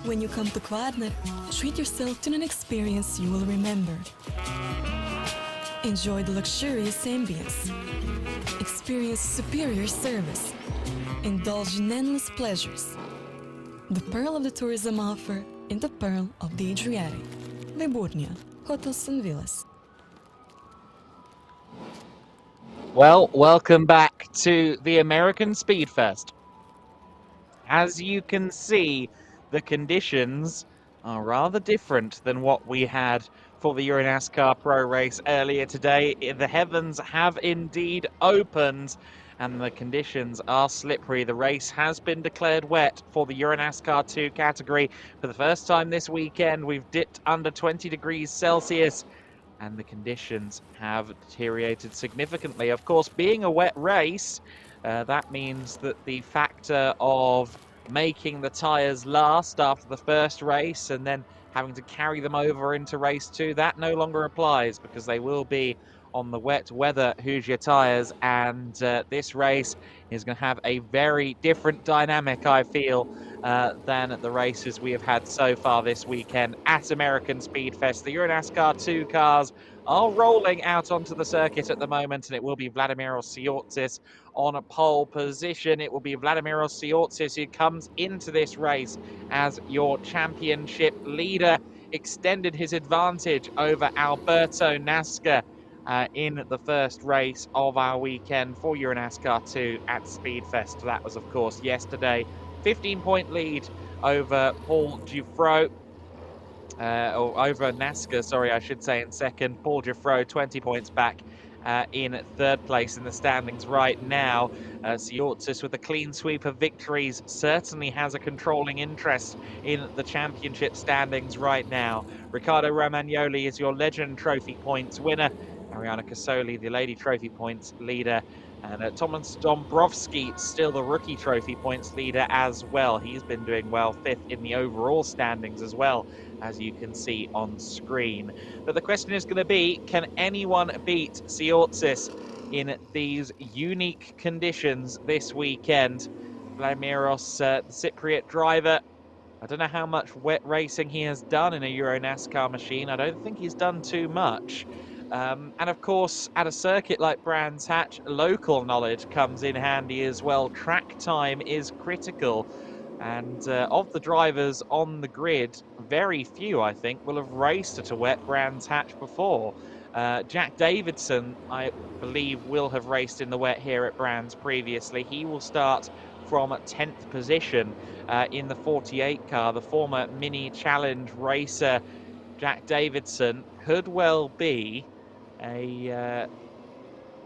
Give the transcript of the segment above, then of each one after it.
When you come to Kvarner, treat yourself to an experience you will remember. Enjoy the luxurious ambience. Experience superior service. Indulge in endless pleasures. The pearl of the tourism offer in the pearl of the Adriatic. Liburnia, Hotels and Villas. Well, welcome back to the American Speedfest. As you can see, the conditions are rather different than what we had for the EuroNASCAR Pro Race earlier today. The heavens have indeed opened and the conditions are slippery. The race has been declared wet for the EuroNASCAR 2 category. For the first time this weekend, we've dipped under 20 degrees Celsius and the conditions have deteriorated significantly. Of course, being a wet race, that means that the factor of making the tyres last after the first race and then having to carry them over into race 2, that no longer applies because they will be on the wet weather Hoosier tyres, and this race is going to have a very different dynamic, I feel, than the races we have had so far this weekend at American Speedfest. The EuroNASCAR 2 cars are rolling out onto the circuit at the moment, and it will be Vladimir Siortsis on a pole position. It will be Vladimir Siortsis who comes into this race as your championship leader, extended his advantage over Alberto Nasca in the first race of our weekend for EuroNASCAR 2 at Speedfest. That was, of course, yesterday. 15-point lead over Paul Giuffreau. Or over NASCAR, sorry, I should say, in second. Paul Giuffreau, 20 points back in third place in the standings right now. Siortsis, with a clean sweep of victories, certainly has a controlling interest in the championship standings right now. Riccardo Romagnoli is your Legend Trophy points winner. Ariana Casoli, the Lady Trophy points leader. And Thomas Dombrowski, still the Rookie Trophy points leader as well. He's been doing well, fifth in the overall standings as well, as you can see on screen. But the question is going to be, can anyone beat Siortsis in these unique conditions this weekend? Vladimiros, the Cypriot driver, I don't know how much wet racing he has done in a EuroNASCAR machine. I don't think he's done too much. And of course, at a circuit like Brands Hatch, local knowledge comes in handy as well. Track time is critical. And of the drivers on the grid, very few, I think, will have raced at a wet Brands Hatch before. Jack Davidson, I believe, will have raced in the wet here at Brands previously. He will start from 10th position in the 48 car. The former Mini Challenge racer, Jack Davidson, could well be a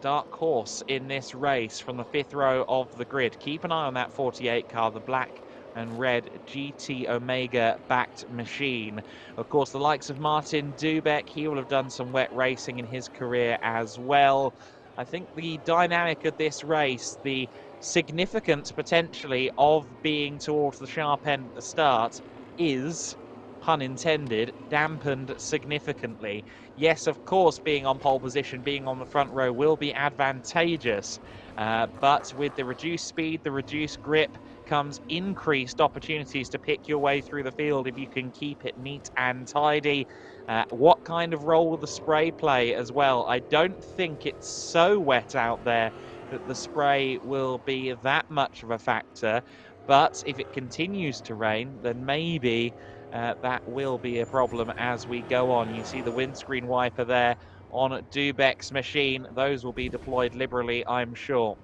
dark horse in this race from the fifth row of the grid. Keep an eye on that 48 car, the black and red GT Omega backed machine. Of course, the likes of Martin Dubek, he will have done some wet racing in his career as well. I think the dynamic of this race, the significance potentially of being towards the sharp end at the start is, pun intended, dampened significantly. Yes, of course, being on pole position, being on the front row will be advantageous, but with the reduced speed, the reduced grip, comes increased opportunities to pick your way through the field if you can keep it neat and tidy. What kind of role will the spray play as well? I don't think it's so wet out there that the spray will be that much of a factor, but if it continues to rain, then maybe that will be a problem as we go on. You see the windscreen wiper there on Dubek's machine. Those will be deployed liberally, I'm sure.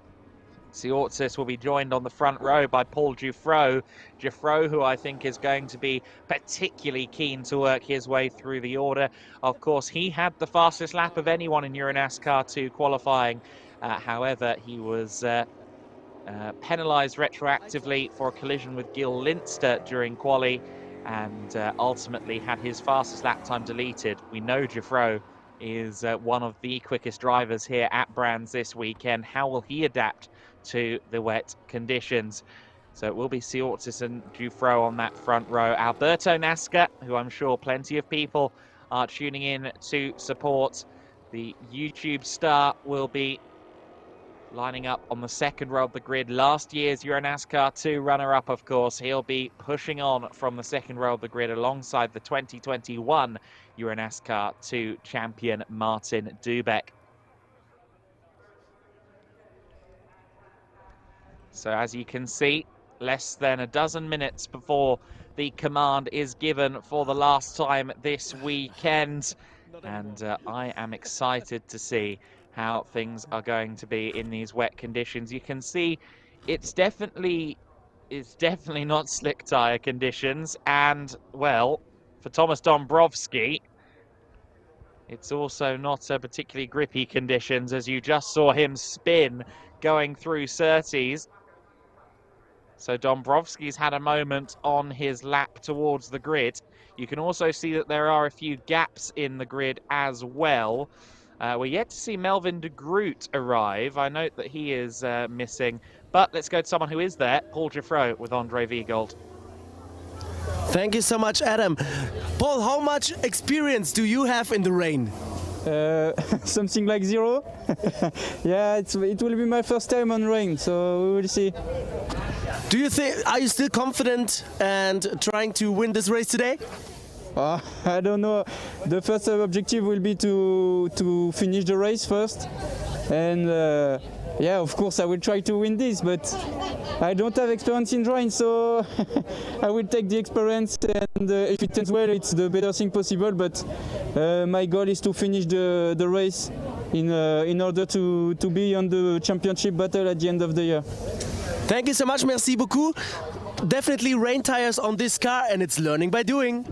Siortsis will be joined on the front row by Paul Giuffreau. Giuffreau, who I think is going to be particularly keen to work his way through the order. Of course, he had the fastest lap of anyone in EuroNASCAR 2 qualifying. However, he was penalised retroactively for a collision with Gil Linster during quali and ultimately had his fastest lap time deleted. We know Giuffreau is one of the quickest drivers here at Brands this weekend. How will he adapt to the wet conditions? So it will be Siortsis and Giuffreau on that front row. Alberto Nasca, who I'm sure plenty of people are tuning in to support. The YouTube star will be lining up on the second row of the grid. Last year's EuroNASCAR 2 runner-up, of course. He'll be pushing on from the second row of the grid alongside the 2021 EuroNASCAR 2 champion Martin Dubek. So as you can see, less than a dozen minutes before the command is given for the last time this weekend. And I am excited to see how things are going to be in these wet conditions. You can see it's definitely not slick tyre conditions. And, well, for Thomas Dąbrowski, it's also not particularly grippy conditions, as you just saw him spin going through Surtees. So Dąbrowski's had a moment on his lap towards the grid. You can also see that there are a few gaps in the grid as well. We're yet to see Melvin de Groot arrive. I note that he is missing. But let's go to someone who is there, Paul Giffreau with Andre Viegold. Thank you so much, Adam. Paul, how much experience do you have in the rain? Something like 0. Yeah, it will be my first time on rain, so we will see. Do you think, are you still confident and trying to win this race today? I don't know. The first objective will be to finish the race first, and yeah, of course I will try to win this, but I don't have experience in rain, so I will take the experience, and if it ends well, it's the better thing possible, but my goal is to finish the race in order to be on the championship battle at the end of the year. Thank you so much, merci beaucoup. Definitely rain tires on this car, and it's learning by doing.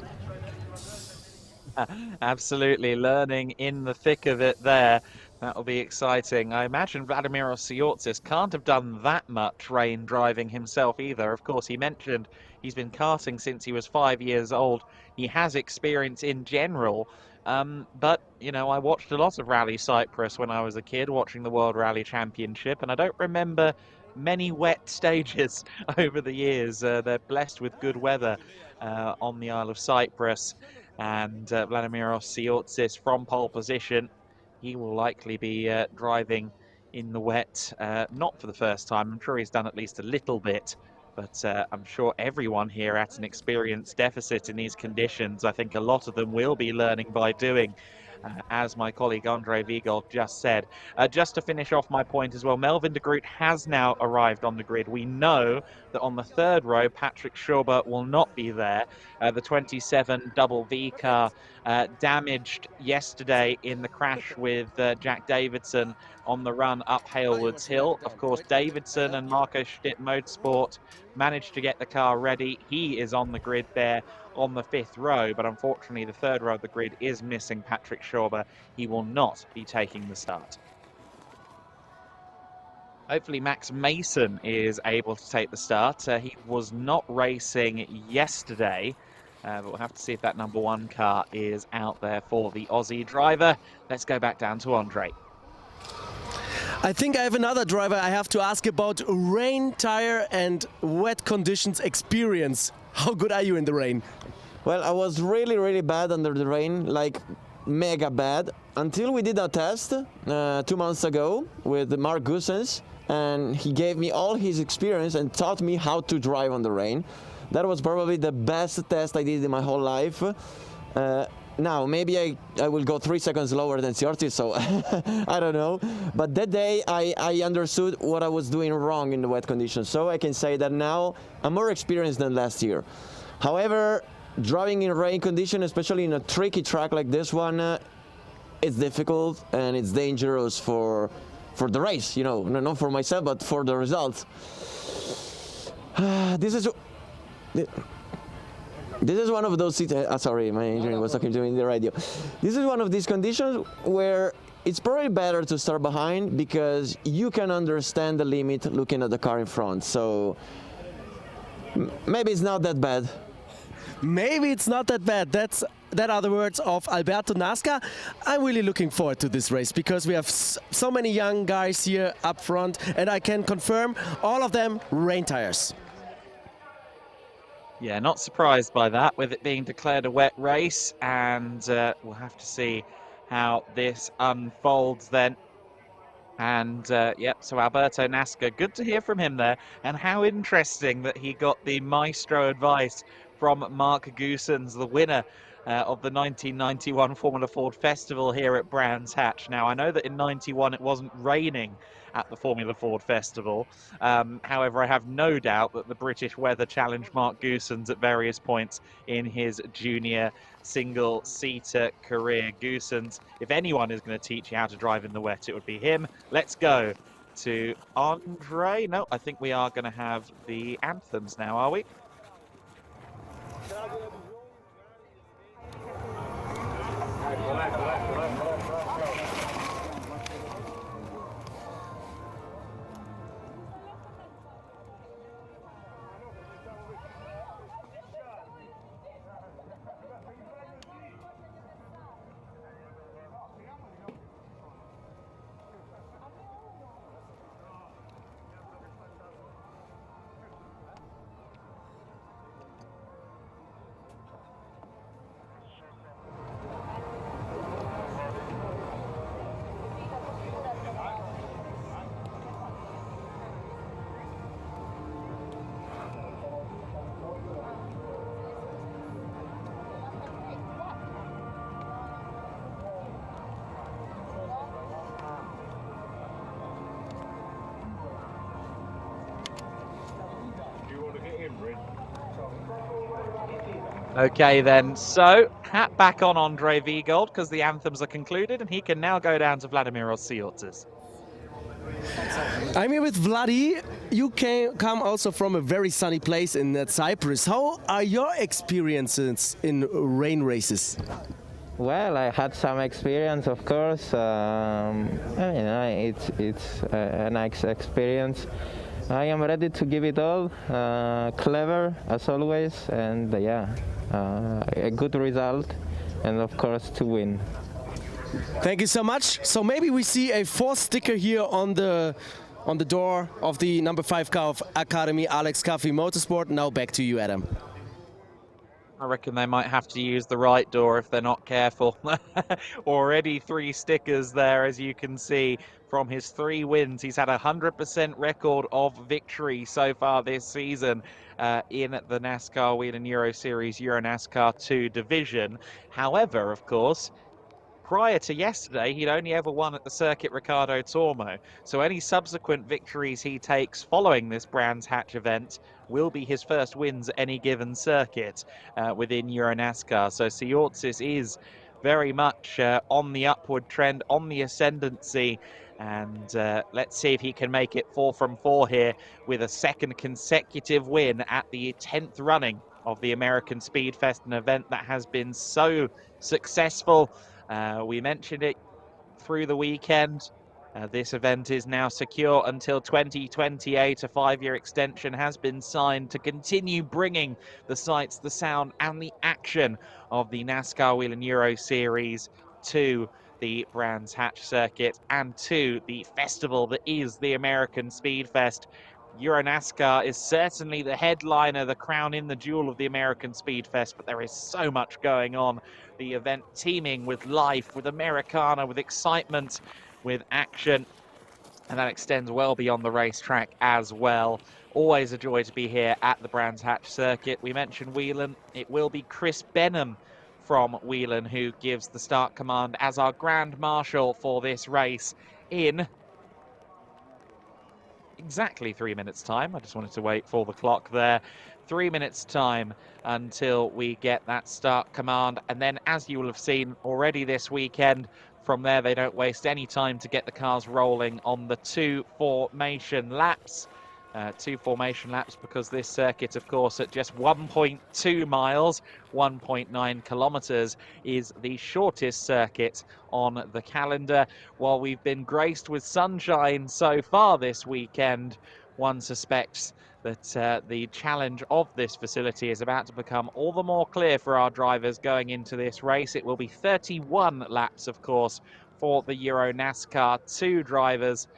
Absolutely, learning in the thick of it there. That'll be exciting. I imagine Vladimir Osiortis can't have done that much rain driving himself either. Of course, he mentioned he's been karting since he was 5 years old. He has experience in general. But, you know, I watched a lot of Rally Cyprus when I was a kid, watching the World Rally Championship, and I don't remember many wet stages over the years. They're blessed with good weather on the Isle of Cyprus. And Vladimir Osiortis from pole position, he will likely be driving in the wet, not for the first time. I'm sure he's done at least a little bit, but I'm sure everyone here at an experience deficit in these conditions. I think a lot of them will be learning by doing, as my colleague Andre Viegold just said. Just to finish off my point as well, Melvin de Groot has now arrived on the grid. We know that on the third row, Patrick Schauber will not be there. The 27 double V car damaged yesterday in the crash with Jack Davidson on the run up Halewoods Hill. Of course, Davidson and Marco Stitt Motorsport managed to get the car ready. He is on the grid there on the fifth row, but unfortunately the third row of the grid is missing Patrick Schauber. He will not be taking the start. Hopefully Max Mason is able to take the start. He was not racing yesterday, but we'll have to see if that number one car is out there for the Aussie driver. Let's go back down to Andre. I think I have another driver I have to ask about rain tire and wet conditions experience. How good are you in the rain? Well, I was really bad under the rain, like mega bad, until we did a test 2 months ago with Mark Goossens, and he gave me all his experience and taught me how to drive on the rain. That was probably the best test I did in my whole life. Now, maybe I will go 3 seconds lower than Ciorti, so I don't know. But that day, I understood what I was doing wrong in the wet conditions. So I can say that now I'm more experienced than last year. However, driving in rain conditions, especially in a tricky track like this one, it's difficult and it's dangerous for the race, you know, not for myself, but for the results. This is one of those, sorry, my engineer was talking to me in the radio. This is one of these conditions where it's probably better to start behind because you can understand the limit looking at the car in front. So maybe it's not that bad. Maybe it's not that bad. That are the words of Alberto Nasca. I'm really looking forward to this race because we have so many young guys here up front, and I can confirm all of them rain tires. Yeah, not surprised by that, with it being declared a wet race, and we'll have to see how this unfolds then. And yep, so Alberto Nasca, good to hear from him there. And how interesting that he got the maestro advice from Mark Goossens, the winner of the 1991 Formula Ford Festival here at Brands Hatch. Now, I know that in 91 it wasn't raining at the Formula Ford Festival. However, I have no doubt that the British weather challenged Mark Goossens at various points in his junior single-seater career. Goossens, if anyone is going to teach you how to drive in the wet, it would be him. Let's go to Andre. No, I think we are going to have the anthems now, are we? Okay then, so hat back on Andre Viegold because the anthems are concluded and he can now go down to Vladimir Osiortis. I'm here with Vladi. You come also from a very sunny place in Cyprus. How are your experiences in rain races? Well, I had some experience, of course. It's a nice experience. I am ready to give it all, clever as always, and a good result, and of course to win. Thank you so much. So maybe we see a fourth sticker here on the door of the number 5 car of Academy Alex Caffey Motorsport. Now back to you, Adam. I reckon they might have to use the right door if they're not careful. Already 3 stickers there, as you can see, from his 3 wins. He's had a 100% record of victory so far this season in the NASCAR Whelen Euro Series EuroNASCAR 2 division. However, of course, prior to yesterday, he'd only ever won at the Circuit Ricardo Tormo. So any subsequent victories he takes following this Brands Hatch event will be his first wins at any given circuit within EuroNASCAR. So Siortsis is very much on the upward trend, on the ascendancy. And let's see if he can make it 4 from 4 here with a second consecutive win at the 10th running of the American Speedfest, an event that has been so successful. We mentioned it through the weekend. This event is now secure until 2028. A 5-year extension has been signed to continue bringing the sights, the sound, and the action of the NASCAR Whelen Euro Series to the Brands Hatch circuit and to the festival that is the American Speedfest. EuroNASCAR is certainly the headliner, the crown in the jewel of the American Speedfest, but there is so much going on. The event teeming with life, with Americana, with excitement, with action, and that extends well beyond the racetrack as well. Always a joy to be here at the Brands Hatch circuit. We mentioned Whelen. It will be Chris Benham from Whelen who gives the start command as our Grand Marshal for this race in exactly 3 minutes time. I just wanted to wait for the clock there. 3 minutes time until we get that start command. And then, as you will have seen already this weekend, from there they don't waste any time to get the cars rolling on the 2 formation laps. 2 formation laps because this circuit, of course, at just 1.2 miles, 1.9 kilometers, is the shortest circuit on the calendar. While we've been graced with sunshine so far this weekend, one suspects that the challenge of this facility is about to become all the more clear for our drivers going into this race. It will be 31 laps, of course, for the EuroNASCAR 2 drivers,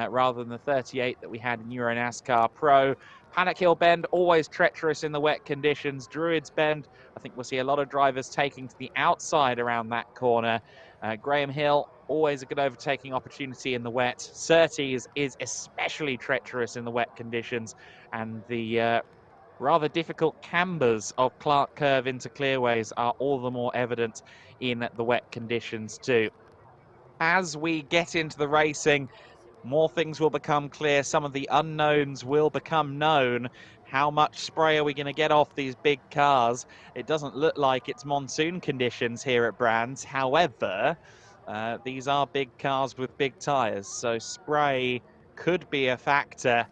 rather than the 38 that we had in EuroNASCAR Pro. Paddock Hill Bend, always treacherous in the wet conditions. Druids Bend, I think we'll see a lot of drivers taking to the outside around that corner. Graham Hill, always a good overtaking opportunity in the wet. Surtees is especially treacherous in the wet conditions, and the rather difficult cambers of Clark Curve into clearways are all the more evident in the wet conditions too. As we get into the racing, more things will become clear. Some of the unknowns will become known. How much spray are we going to get off these big cars? It doesn't look like it's monsoon conditions here at Brands. However, these are big cars with big tyres, so spray could be a factor.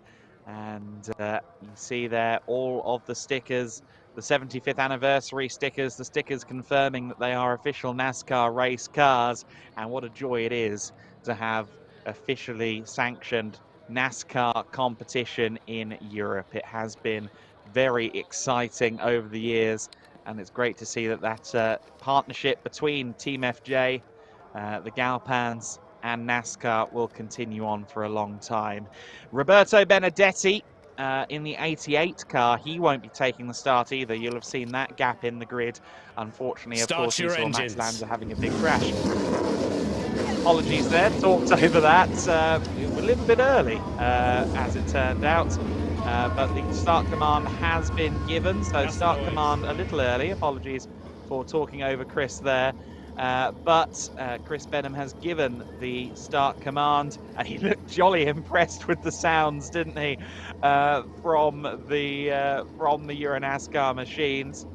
And you see there all of the stickers, the 75th anniversary stickers, the stickers confirming that they are official NASCAR race cars. And what a joy it is to have officially sanctioned NASCAR competition in Europe. It has been very exciting over the years, and it's great to see that partnership between Team FJ, the Galpans, and NASCAR will continue on for a long time. Roberto Benedetti in the 88 car, he won't be taking the start either. You'll have seen that gap in the grid. Unfortunately, of course, he saw Max Lanza having a big crash. Apologies there, talked over that. A little bit early, as it turned out. But the start command has been given, so start command a little early. Apologies for talking over Chris there. But Chris Benham has given the start command, and he looked jolly impressed with the sounds, didn't he, from the EuroNASCAR machines.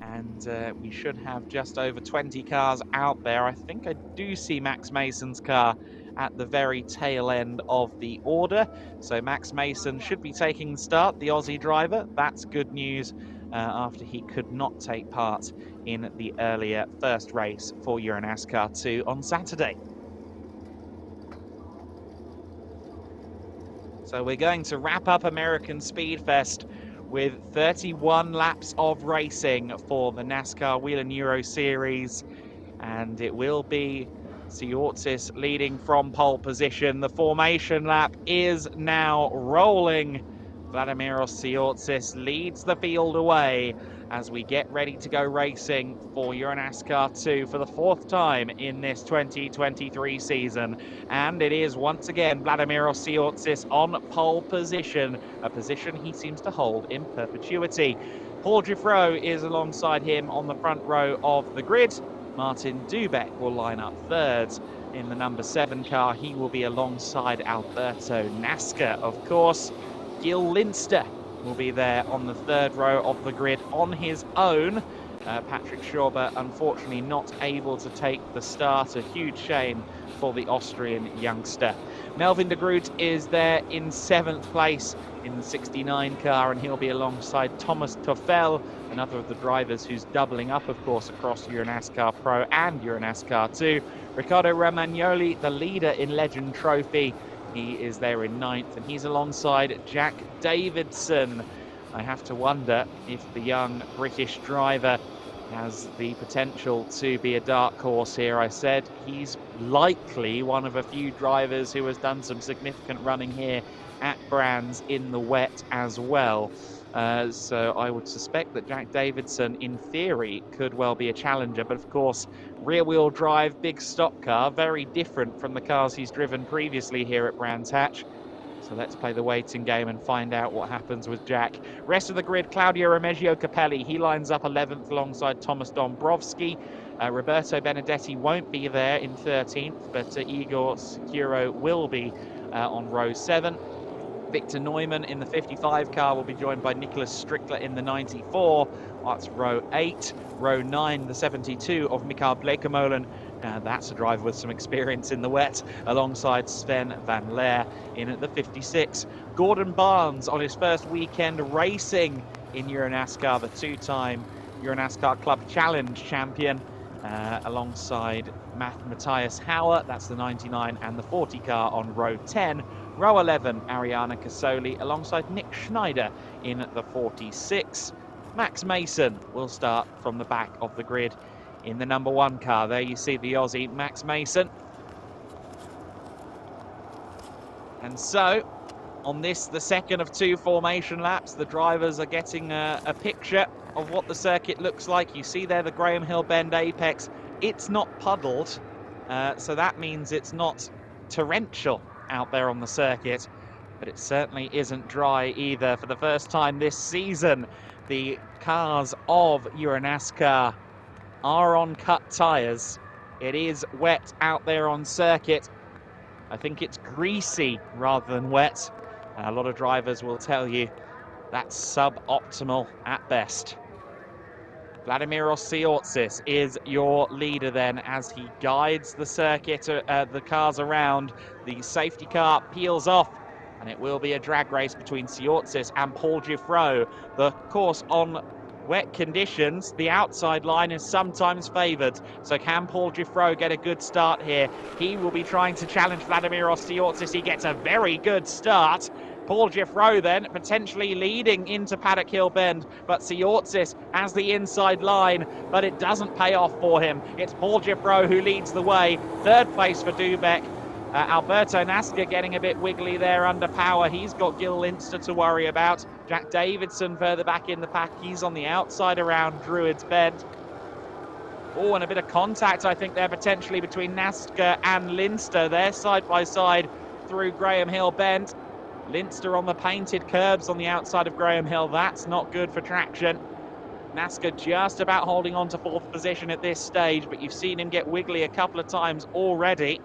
And we should have just over 20 cars out there. I think I do see Max Mason's car at the very tail end of the order. So Max Mason should be taking the start, the Aussie driver. That's good news after he could not take part in the earlier first race for EuroNASCAR 2 on Saturday. So we're going to wrap up American Speedfest with 31 laps of racing for the NASCAR Whelen Euro Series, and it will be Siortsis leading from pole position. The formation lap is now rolling. Vladimiros Siortsis leads the field away as we get ready to go racing for EuroNASCAR 2 for the fourth time in this 2023 season. And it is once again Vladimiros Siortsis on pole position, a position he seems to hold in perpetuity. Paul Giffreau is alongside him on the front row of the grid. Martin Dubeck will line up third in the number 7 car. He will be alongside Alberto Nasca, of course. Gil Linster will be there on the third row of the grid on his own. Patrick Schauber unfortunately not able to take the start. A huge shame for the Austrian youngster. Melvin de Groot is there in 7th place in the 69 car, and he'll be alongside Thomas Toffel, another of the drivers who's doubling up, of course, across EuroNASCAR Pro and EuroNASCAR 2. Riccardo Romagnoli, the leader in Legend Trophy, he is there in 9th, and he's alongside Jack Davidson. I have to wonder if the young British driver has the potential to be a dark horse here. I said he's likely one of a few drivers who has done some significant running here at Brands in the wet as well. So I would suspect that Jack Davidson, in theory, could well be a challenger. But of course, rear-wheel drive, big stock car, very different from the cars he's driven previously here at Brands Hatch. So let's play the waiting game and find out what happens with Jack. Rest of the grid, Claudio Remeggio Capelli. He lines up 11th alongside Thomas Dombrowski. Roberto Benedetti won't be there in 13th, but Igor Securo will be on row 7. Victor Neumann in the 55 car will be joined by Nicholas Strickler in the 94. That's row 8. Row 9, the 72 of Mikael Blekemolen. That's a driver with some experience in the wet, alongside Sven van Leer in at the 56. Gordon Barnes on his first weekend racing in EuroNASCAR, the two-time EuroNASCAR Club Challenge champion, alongside Matthias Hauer. That's the 99 and the 40 car on row 10. Row 11, Ariana Casoli alongside Nick Schneider in the 46. Max Mason will start from the back of the grid in the number 1 car. There you see the Aussie, Max Mason. And so, on this, the second of 2 formation laps, the drivers are getting a picture of what the circuit looks like. You see there the Graham Hill Bend apex. It's not puddled. so that means it's not torrential out there on the circuit, but it certainly isn't dry either. For the first time this season, the cars of EuroNASCAR are on cut tyres. It is wet out there on circuit. I think it's greasy rather than wet. A lot of drivers will tell you that's suboptimal at best. Vladimiros Tsiotsis is your leader then as he guides the circuit, the cars around. The safety car peels off, and it will be a drag race between Tsiotsis and Paul Giffreau. The course on wet conditions, the outside line is sometimes favoured. So can Paul Giffreau get a good start here? He will be trying to challenge Vladimiros Tsiotsis. He gets a very good start. Paul Giffreau then potentially leading into Paddock Hill Bend, but Tsiotsis has the inside line, but it doesn't pay off for him. It's Paul Giffreau who leads the way. Third place for Dubeck. Alberto Nasca getting a bit wiggly there under power. He's got Gil Linster to worry about. Jack Davidson further back in the pack. He's on the outside around Druids Bend. Oh, and a bit of contact, I think, there potentially between Nasca and Linster. They're side by side through Graham Hill Bend. Linster on the painted curbs on the outside of Graham Hill. That's not good for traction. Nasca just about holding on to fourth position at this stage, but you've seen him get wiggly a couple of times already.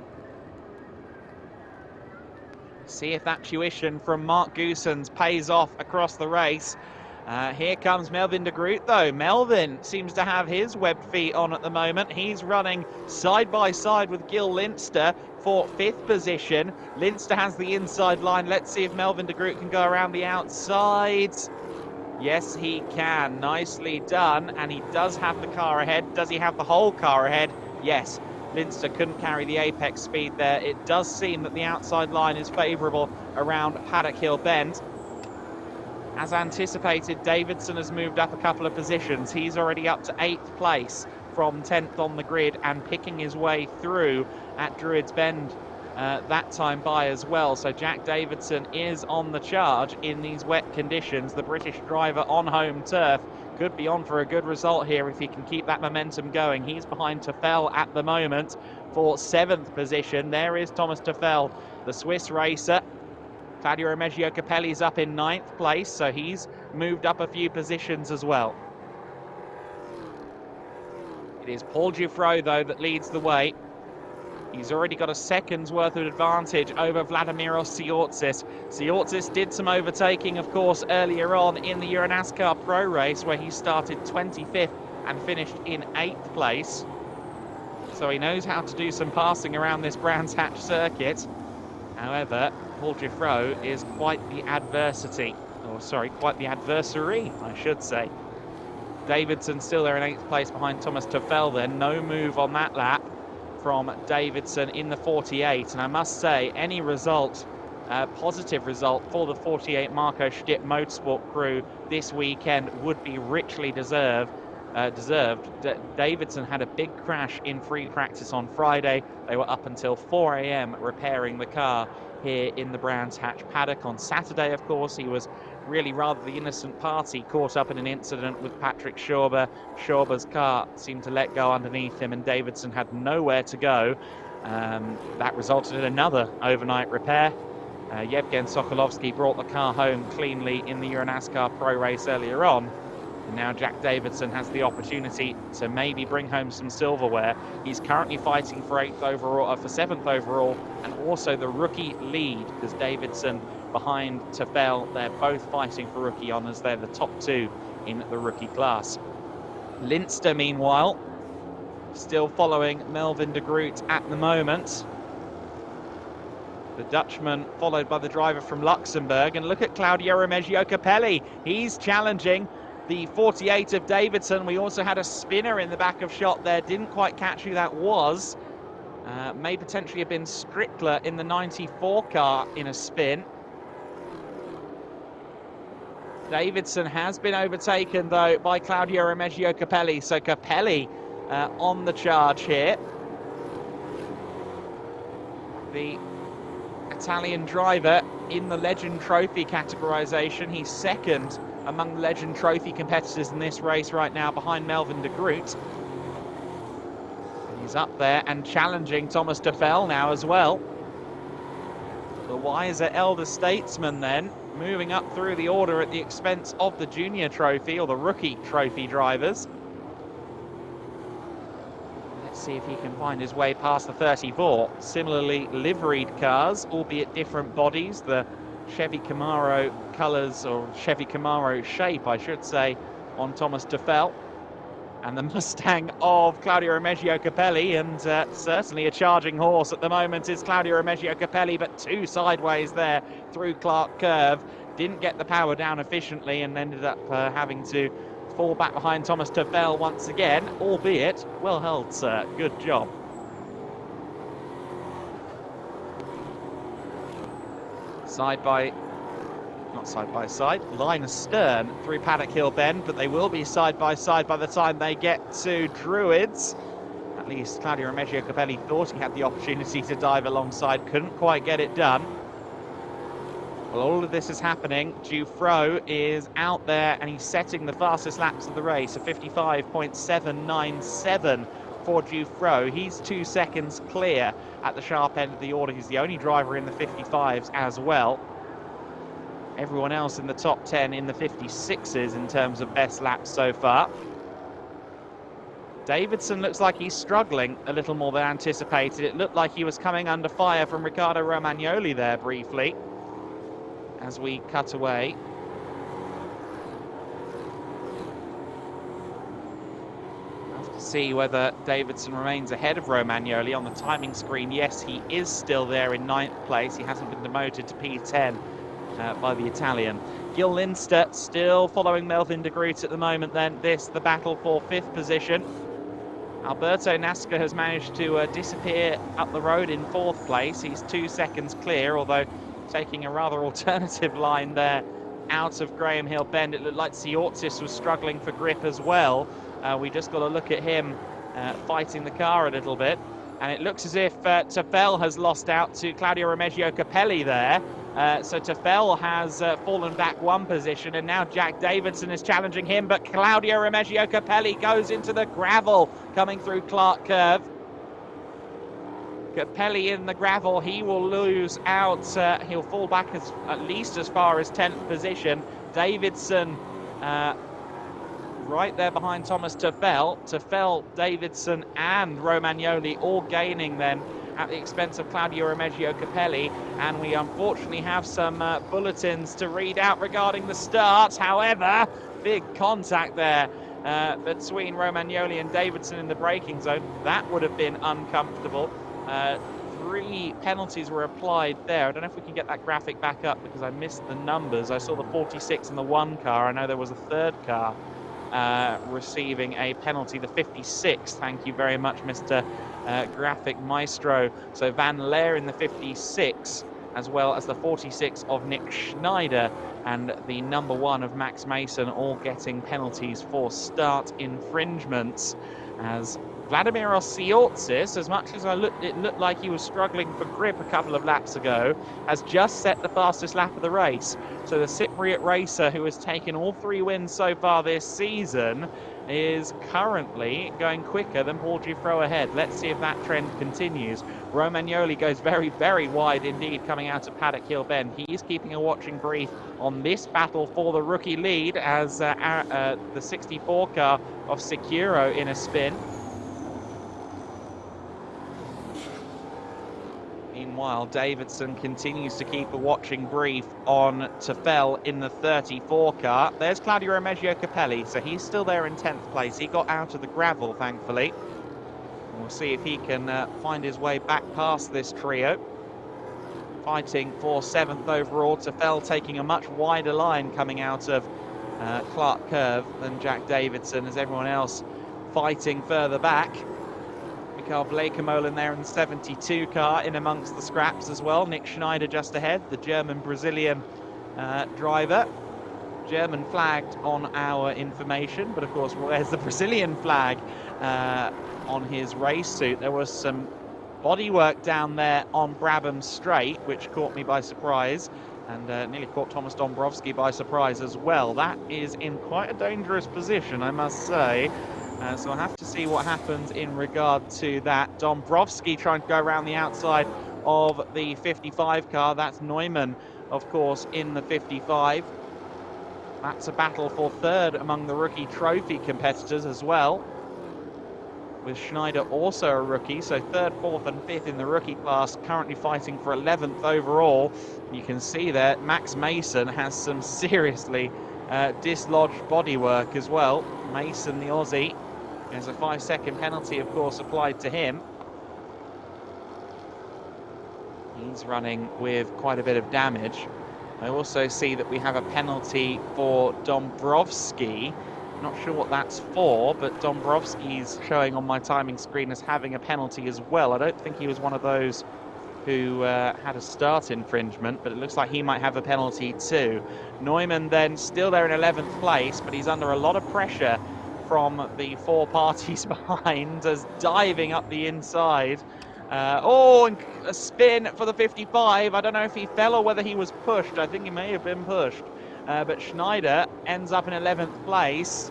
See if that tuition from Mark Goossens pays off across the race. Here comes Melvin de Groot, though. Melvin seems to have his webbed feet on at the moment. He's running side by side with Gil Linster for fifth position. Linster has the inside line. Let's see if Melvin de Groot can go around the outside. Yes, he can. Nicely done. And he does have the car ahead. Does he have the whole car ahead? Yes. Linster couldn't carry the apex speed there. It does seem that the outside line is favourable around Paddock Hill Bend. As anticipated, Davidson has moved up a couple of positions. He's already up to 8th place from 10th on the grid and picking his way through at Druids Bend that time by as well. So Jack Davidson is on the charge in these wet conditions. The British driver on home turf could be on for a good result here if he can keep that momentum going. He's behind Tefel at the moment for 7th position. There is Thomas Tefel, the Swiss racer. Claudio Remeggio Capelli's up in 9th place, so he's moved up a few positions as well. It is Paul Giffreau, though, that leads the way. He's already got a second's worth of advantage over Vladimiros Tsiotsis. Tsiotsis did some overtaking, of course, earlier on in the EuroNASCAR Pro Race, where he started 25th and finished in 8th place. So he knows how to do some passing around this Brands Hatch circuit. However, Paul Giffreau is quite the adversity, or sorry, quite the adversary, I should say. Davidson still there in 8th place behind Thomas Tefel then. No move on that lap from Davidson in the 48. And I must say, any result, positive result for the 48 Marco Stipp Motorsport crew this weekend would be richly deserved. Davidson had a big crash in free practice on Friday. They were up until 4 a.m. repairing the car here in the Brands Hatch paddock. On Saturday, of course, he was really rather the innocent party, caught up in an incident with Patrick Schauber. Schauber's car seemed to let go underneath him and Davidson had nowhere to go. That resulted in another overnight repair. Yevgen Sokolovsky brought the car home cleanly in the EuroNASCAR Pro Race earlier on. And now Jack Davidson has the opportunity to maybe bring home some silverware. He's currently fighting for 7th overall, and also the rookie lead, because Davidson behind Tefel, they're both fighting for rookie honours. They're the top two in the rookie class. Linster, meanwhile, still following Melvin de Groot at the moment. The Dutchman followed by the driver from Luxembourg. And look at Claudio Remeggio Capelli. He's challenging the 48 of Davidson. We also had a spinner in the back of shot there. Didn't quite catch who that was. May potentially have been Strickler in the 94 car in a spin. Davidson has been overtaken, though, by Claudio Remeggio Capelli. So Capelli on the charge here. The Italian driver in the Legend Trophy categorization. He's second among the Legend Trophy competitors in this race right now, behind Melvin de Groot. He's up there and challenging Thomas Tuffel now as well. The wiser elder statesman then moving up through the order at the expense of the junior trophy or the rookie trophy drivers. Let's see if he can find his way past the 34. Similarly liveried cars, albeit different bodies. The Chevy Camaro colours, or Chevy Camaro shape I should say, on Thomas Tuffel. And the Mustang of Claudio Remeggio Capelli, and certainly a charging horse at the moment is Claudio Remeggio Capelli, but two sideways there through Clark Curve. Didn't get the power down efficiently and ended up having to fall back behind Thomas Tuffel once again, albeit well held, sir. Good job. Not side by side, line astern through Paddock Hill Bend, but they will be side by side by the time they get to Druids. At least Claudio Remeggio Capelli thought he had the opportunity to dive alongside, couldn't quite get it done. Well, all of this is happening. Dufro is out there and he's setting the fastest laps of the race, a 55.797 for Dufro. He's 2 seconds clear at the sharp end of the order. He's the only driver in the 55s as well. Everyone else in the top 10 in the 56s in terms of best laps so far. Davidson looks like he's struggling a little more than anticipated. It looked like he was coming under fire from Riccardo Romagnoli there briefly as we cut away. We'll have to see whether Davidson remains ahead of Romagnoli on the timing screen. Yes, he is still there in 9th place. He hasn't been demoted to P10. By the Italian. Gil Linster still following Melvin de Groot at the moment then. The battle for 5th position. Alberto Nasca has managed to disappear up the road in 4th place. He's 2 seconds clear, although taking a rather alternative line there out of Graham Hill Bend. It looked like Siortzis was struggling for grip as well. We just got to look at him fighting the car a little bit. And it looks as if Tuffel has lost out to Claudio Remeggio Capelli there. So Tuffel has fallen back 1 position, and now Jack Davidson is challenging him, but Claudio Remeggio Capelli goes into the gravel coming through Clark Curve. Capelli in the gravel, he will lose out. He'll fall back at least as far as 10th position. Davidson right there behind Thomas Tuffel. Tuffel, Davidson and Romagnoli all gaining then at the expense of Claudio Remeggio Capelli, and we unfortunately have some bulletins to read out regarding the start. However, big contact there between Romagnoli and Davidson in the braking zone. That would have been uncomfortable. 3 penalties were applied there. I don't know if we can get that graphic back up because I missed the numbers. I saw the 46 in the 1 car. I know there was a 3rd car receiving a penalty, the 56. Thank you very much, Mr. Graphic Maestro. So Van Leer in the 56, as well as the 46 of Nick Schneider and the number 1 of Max Mason, all getting penalties for start infringements, as Vladimir Siortzis, as much as it looked like he was struggling for grip a couple of laps ago, has just set the fastest lap of the race. So the Cypriot racer, who has taken all 3 wins so far this season, is currently going quicker than Paul Dufro ahead. Let's see if that trend continues. Romagnoli goes very, very wide indeed coming out of Paddock Hill Bend. He's keeping a watching brief on this battle for the rookie lead as the 64 car of Securo in a spin. Meanwhile, Davidson continues to keep a watching brief on Tuffel in the 34 car. There's Claudio Remeggio Capelli, so he's still there in 10th place. He got out of the gravel, thankfully. We'll see if he can find his way back past this trio. Fighting for 7th overall. Tuffel taking a much wider line coming out of Clark Curve than Jack Davidson, as everyone else fighting further back. Mikael Blekemolen there in the 72 car in amongst the scraps as well. Nick Schneider just ahead, the German-Brazilian driver. German flagged on our information, but of course where's the Brazilian flag on his race suit? There was some bodywork down there on Brabham Straight, which caught me by surprise, and nearly caught Thomas Dombrowski by surprise as well. That is in quite a dangerous position, I must say. So we'll have to see what happens in regard to that. Dombrowski trying to go around the outside of the 55 car. That's Neumann, of course, in the 55. That's a battle for third among the rookie trophy competitors as well, with Schneider also a rookie, so third, fourth and fifth in the rookie class, currently fighting for 11th overall. You can see that Max Mason has some seriously dislodged bodywork as well. Mason, the Aussie, there's a 5-second penalty, of course, applied to him. He's running with quite a bit of damage. I also see that we have a penalty for Dombrowski. Not sure what that's for, but Dombrowski's showing on my timing screen as having a penalty as well. I don't think he was one of those who had a start infringement, but it looks like he might have a penalty too. Neumann then still there in 11th place, but he's under a lot of pressure from the four parties behind, as diving up the inside. And a spin for the 55. I don't know if he fell or whether he was pushed. I think he may have been pushed. But Schneider ends up in 11th place.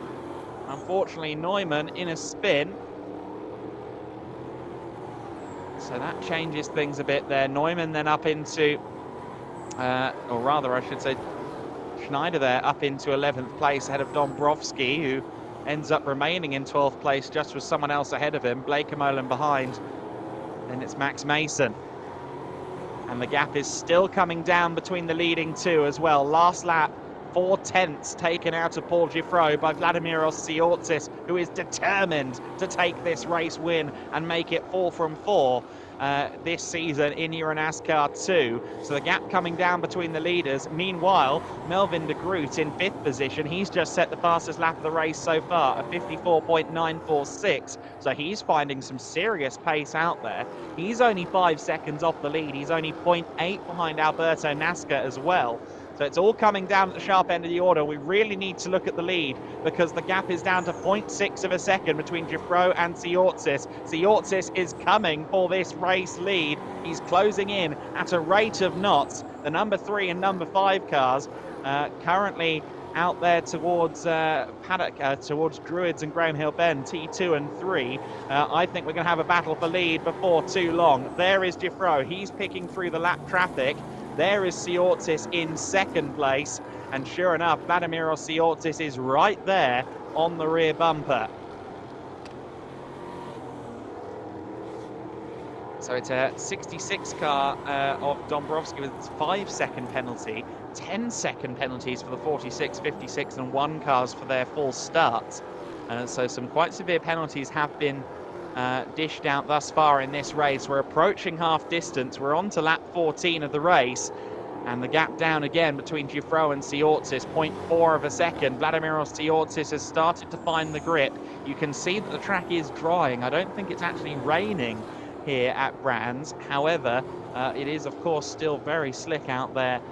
Unfortunately, Neumann in a spin. So that changes things a bit there. Neumann then up into, or rather I should say, Schneider there up into 11th place ahead of Dombrowski, who ends up remaining in 12th place just with someone else ahead of him. Blekemolen behind. Then it's Max Mason. And the gap is still coming down between the leading two as well. Last lap, 4/10 taken out of Paul Giffreau by Vladimiros Tsiotsis, who is determined to take this race win and make it 4 from 4 this season in EuroNASCAR 2. So the gap coming down between the leaders. Meanwhile, Melvin de Groot in 5th position. He's just set the fastest lap of the race so far, a 54.946. So he's finding some serious pace out there. He's only 5 seconds off the lead. He's only 0.8 behind Alberto Nasca as well. So it's all coming down at the sharp end of the order. We really need to look at the lead because the gap is down to 0.6 of a second between Giffreau and Tsiotsis. Tsiotsis is coming for this race lead. He's closing in at a rate of knots. The number 3 and number 5 cars currently out there towards paddock, towards Druids and Graham Hill Bend, T2 and 3. I think we're going to have a battle for lead before too long. There is Giffreau. He's picking through the lap traffic. There is Tsiotsis in 2nd place, and sure enough, Vladimiros Tsiotsis is right there on the rear bumper. So it's a 66 car of Dombrowski with its 5-second penalty, 10-second penalties for the 46, 56 and 1 cars for their full starts. So some quite severe penalties have been dished out thus far in this race. We're approaching half distance. We're on to lap 14 of the race, and the gap down again between Giffreau and Tsiotsis, 0.4 of a second. Vladimiros Tsiotsis has started to find the grip. You can see that the track is drying. I don't think it's actually raining here at Brands. However, it is of course still very slick out there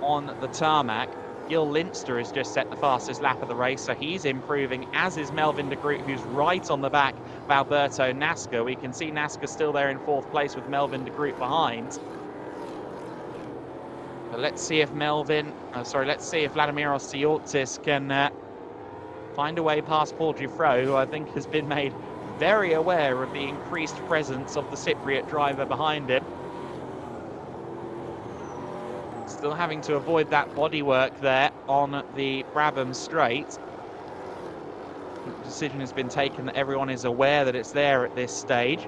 on the tarmac. Gil Linster has just set the fastest lap of the race, so he's improving, as is Melvin de Groot, who's right on the back of Alberto Nasca. We can see Nasca still there in 4th place with Melvin de Groot behind. But let's see if Vladimiros Tsiotsis can find a way past Paul Giffreau, who I think has been made very aware of the increased presence of the Cypriot driver behind him. Still having to avoid that bodywork there on the Brabham straight. The decision has been taken that everyone is aware that it's there at this stage.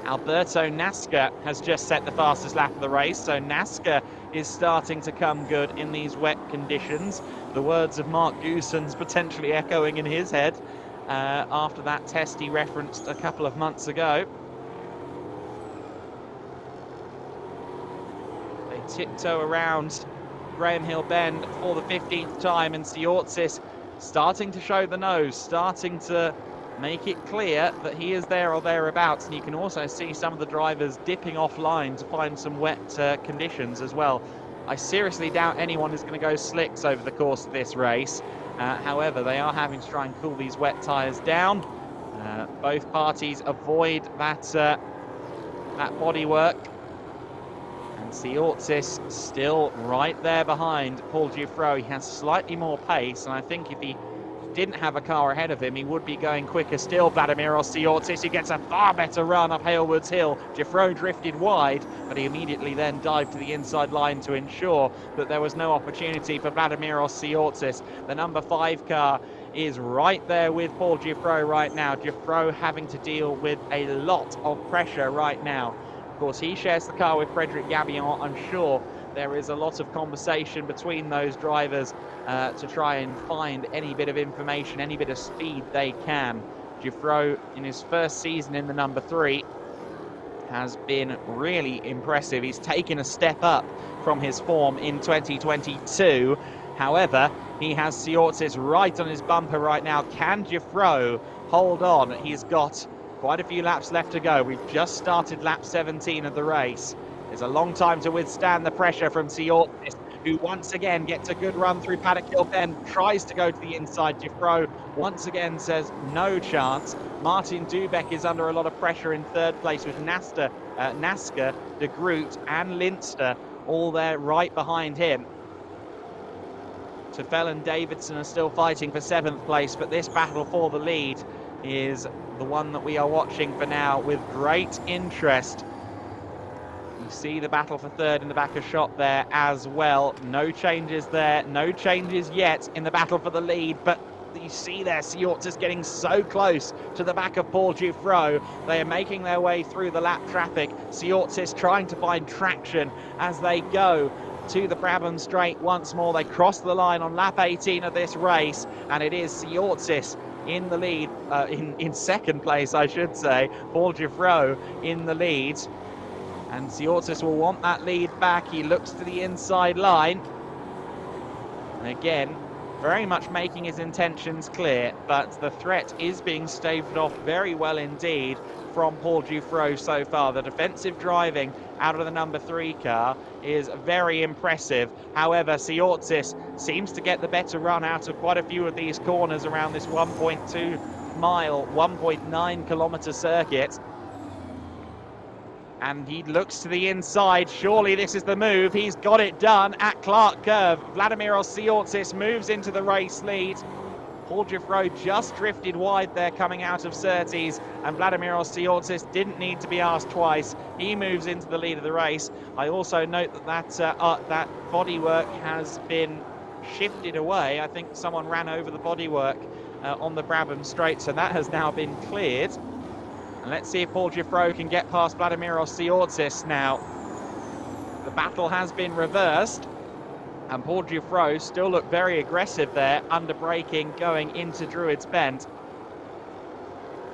Alberto Nasca has just set the fastest lap of the race, so Nasca is starting to come good in these wet conditions. The words of Mark Goossens potentially echoing in his head after that test he referenced a couple of months ago. Tiptoe around Graham Hill Bend for the 15th time, and Tsiotsis starting to show the nose, starting to make it clear that he is there or thereabouts. And you can also see some of the drivers dipping offline to find some wet conditions as well. I seriously doubt anyone is going to go slicks over the course of this race. However, they are having to try and cool these wet tyres down. Both parties avoid that bodywork. And Tsiotsis still right there behind Paul Giffreau. He has slightly more pace, and I think if he didn't have a car ahead of him, he would be going quicker still. Vladimiros Siortis, who gets a far better run up Halewoods Hill. Giffreau drifted wide, but he immediately then dived to the inside line to ensure that there was no opportunity for Vladimiros Siortis. The number 5 car is right there with Paul Giffreau right now. Giffreau having to deal with a lot of pressure right now. Of course, he shares the car with Frederic Gabillon. I'm sure there is a lot of conversation between those drivers to try and find any bit of information, any bit of speed they can. Giffreau, in his first season in the number 3, has been really impressive. He's taken a step up from his form in 2022. However, he has Siortis right on his bumper right now. Can Giffreau hold on? He's got quite a few laps left to go. We've just started lap 17 of the race. There's a long time to withstand the pressure from Siortis, who once again gets a good run through Paddock Hill Bend, tries to go to the inside. Giffreau once again says no chance. Martin Dubeck is under a lot of pressure in 3rd place with NASCAR, De Groot and Linster all there right behind him. Tefel and Davidson are still fighting for 7th place, but this battle for the lead is the one that we are watching for now with great interest. You see the battle for 3rd in the back of shot there as well. No changes there, no changes yet in the battle for the lead, but you see there Siortis getting so close to the back of Paul Giffreau. They are making their way through the lap traffic. Siortis trying to find traction as they go to the Brabham Straight once more. They cross the line on lap 18 of this race, and it is Siortis in the lead, in 2nd place, I should say. Paul Giffreau in the lead. And Siortis will want that lead back. He looks to the inside line. And again, very much making his intentions clear, but the threat is being staved off very well indeed from Paul Giffreau so far. The defensive driving out of the number 3 car is very impressive. However, Siortis seems to get the better run out of quite a few of these corners around this 1.2 mile, 1.9 kilometer circuit. And he looks to the inside. Surely this is the move. He's got it done at Clark Curve. Vladimiros Siortis moves into the race lead. Paul Giffreau just drifted wide there coming out of Surtees, and Vladimiros Siortis didn't need to be asked twice. He moves into the lead of the race. I also note that that bodywork has been shifted away. I think someone ran over the bodywork on the Brabham Straight, so that has now been cleared. And let's see if Paul Giffreau can get past Vladimiros Siortis now. The battle has been reversed, and Paul Giffreau still looked very aggressive there, under braking going into Druids Bend.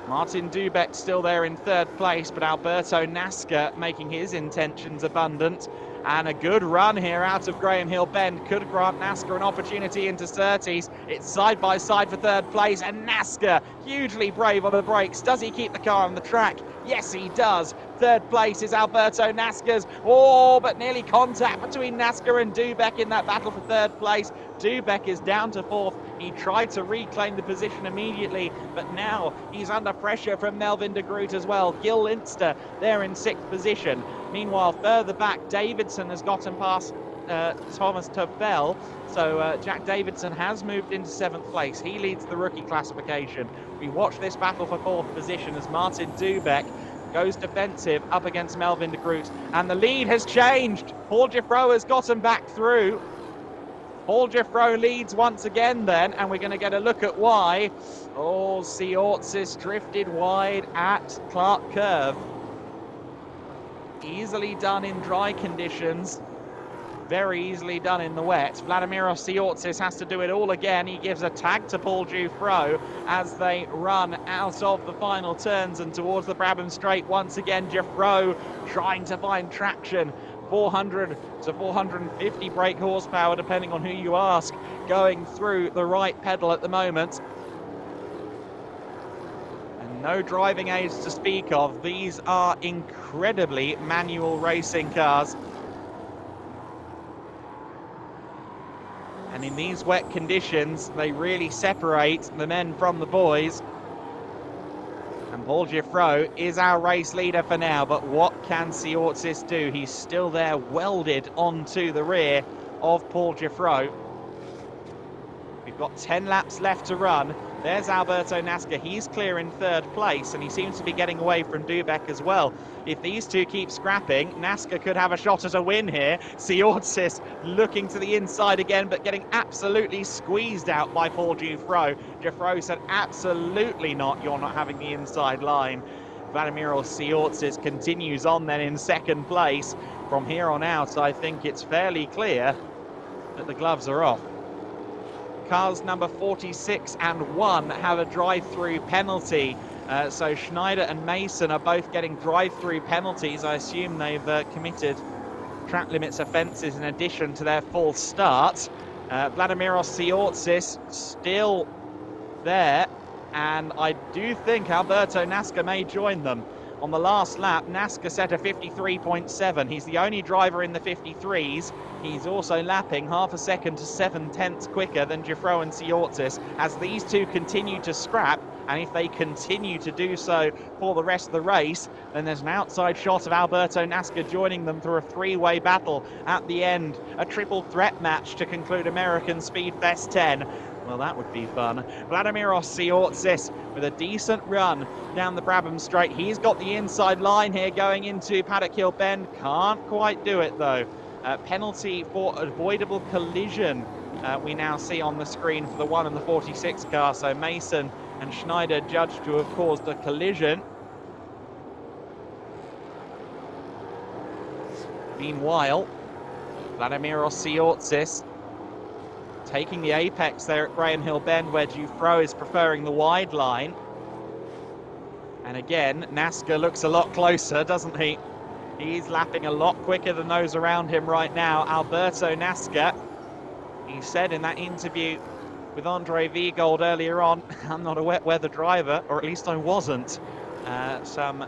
Martin Dubeck still there in 3rd place, but Alberto Nasca making his intentions abundant. And a good run here out of Graham Hill Bend could grant NASCAR an opportunity into Surtees. It's side by side for 3rd place, and NASCAR hugely brave on the brakes. Does he keep the car on the track? Yes, he does. 3rd place is Alberto Nasca's. Oh, but nearly contact between NASCAR and Dubeck in that battle for 3rd place. Dubeck is down to 4th. He tried to reclaim the position immediately, but now he's under pressure from Melvin de Groot as well. Gil Linster there in 6th position. Meanwhile, further back, Davidson has gotten past Thomas Tefel. So Jack Davidson has moved into 7th place. He leads the rookie classification. We watch this battle for 4th position as Martin Dubeck goes defensive up against Melvin de Groot. And the lead has changed. Paul Giffreau has gotten back through. Paul Giffreau leads once again then, and we're going to get a look at why. Oh, Siortis drifted wide at Clark Curve. Easily done in dry conditions. Very easily done in the wet. Vladimiros Siortis has to do it all again. He gives a tag to Paul Giffreau as they run out of the final turns and towards the Brabham Straight once again. Giffreau trying to find traction. 400 to 450 brake horsepower, depending on who you ask, going through the right pedal at the moment. And no driving aids to speak of. These are incredibly manual racing cars. And in these wet conditions, they really separate the men from the boys. And Paul Giffreau is our race leader for now, but what can Siortis do? He's still there, welded onto the rear of Paul Giffreau. We've got 10 laps left to run. There's Alberto NASCAR. He's clear in third place, and he seems to be getting away from Dubek as well. If these two keep scrapping, NASCAR could have a shot at a win here. CEST looking to the inside again, but getting absolutely squeezed out by Paul Giuffreau. Giuffreau said, absolutely not, you're not having the inside line. Vladimir CEST continues on then in second place. From here on out, I think it's fairly clear that the gloves are off. Cars number 46 and 1 have a drive-through penalty. So Schneider and Mason are both getting drive-through penalties. I assume they've committed track limits offences in addition to their false start. Vladimir CEST still there, and I do think Alberto NASCAR may join them. On the last lap, NASCAR set a 53.7. He's the only driver in the 53s. He's also lapping half a second to 7/10 quicker than Giuffreau and CEST as these two continue to scrap. And if they continue to do so for the rest of the race, then there's an outside shot of Alberto NASCAR joining them through a three-way battle at the end. A triple threat match to conclude American Speedfest 10. Well, that would be fun. Vladimir CEST with a decent run down the Brabham Straight. He's got the inside line here going into Paddock Hill Bend. Can't quite do it, though. Penalty for avoidable collision we now see on the screen for the 1 and the 46 car. So Mason and Schneider judged to have caused a collision. Meanwhile, Vladimir CEST taking the apex there at Graham Hill Bend, where Giuffreau is preferring the wide line. And again, NASCAR looks a lot closer, doesn't he? He's lapping a lot quicker than those around him right now. Alberto NASCAR, he said in that interview with Andre Viegold earlier on, I'm not a wet weather driver, or at least I wasn't. Some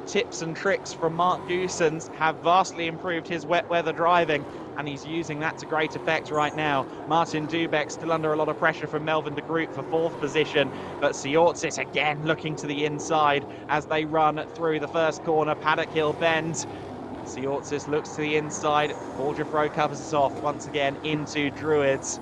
tips and tricks from Mark Goossens have vastly improved his wet weather driving, and he's using that to great effect right now. Martin Dubek still under a lot of pressure from Melvin de Groot for 4th position, but CEST again looking to the inside as they run through the first corner, Paddock Hill Bend. CEST looks to the inside, Paul Giuffreau covers us off once again into Druids,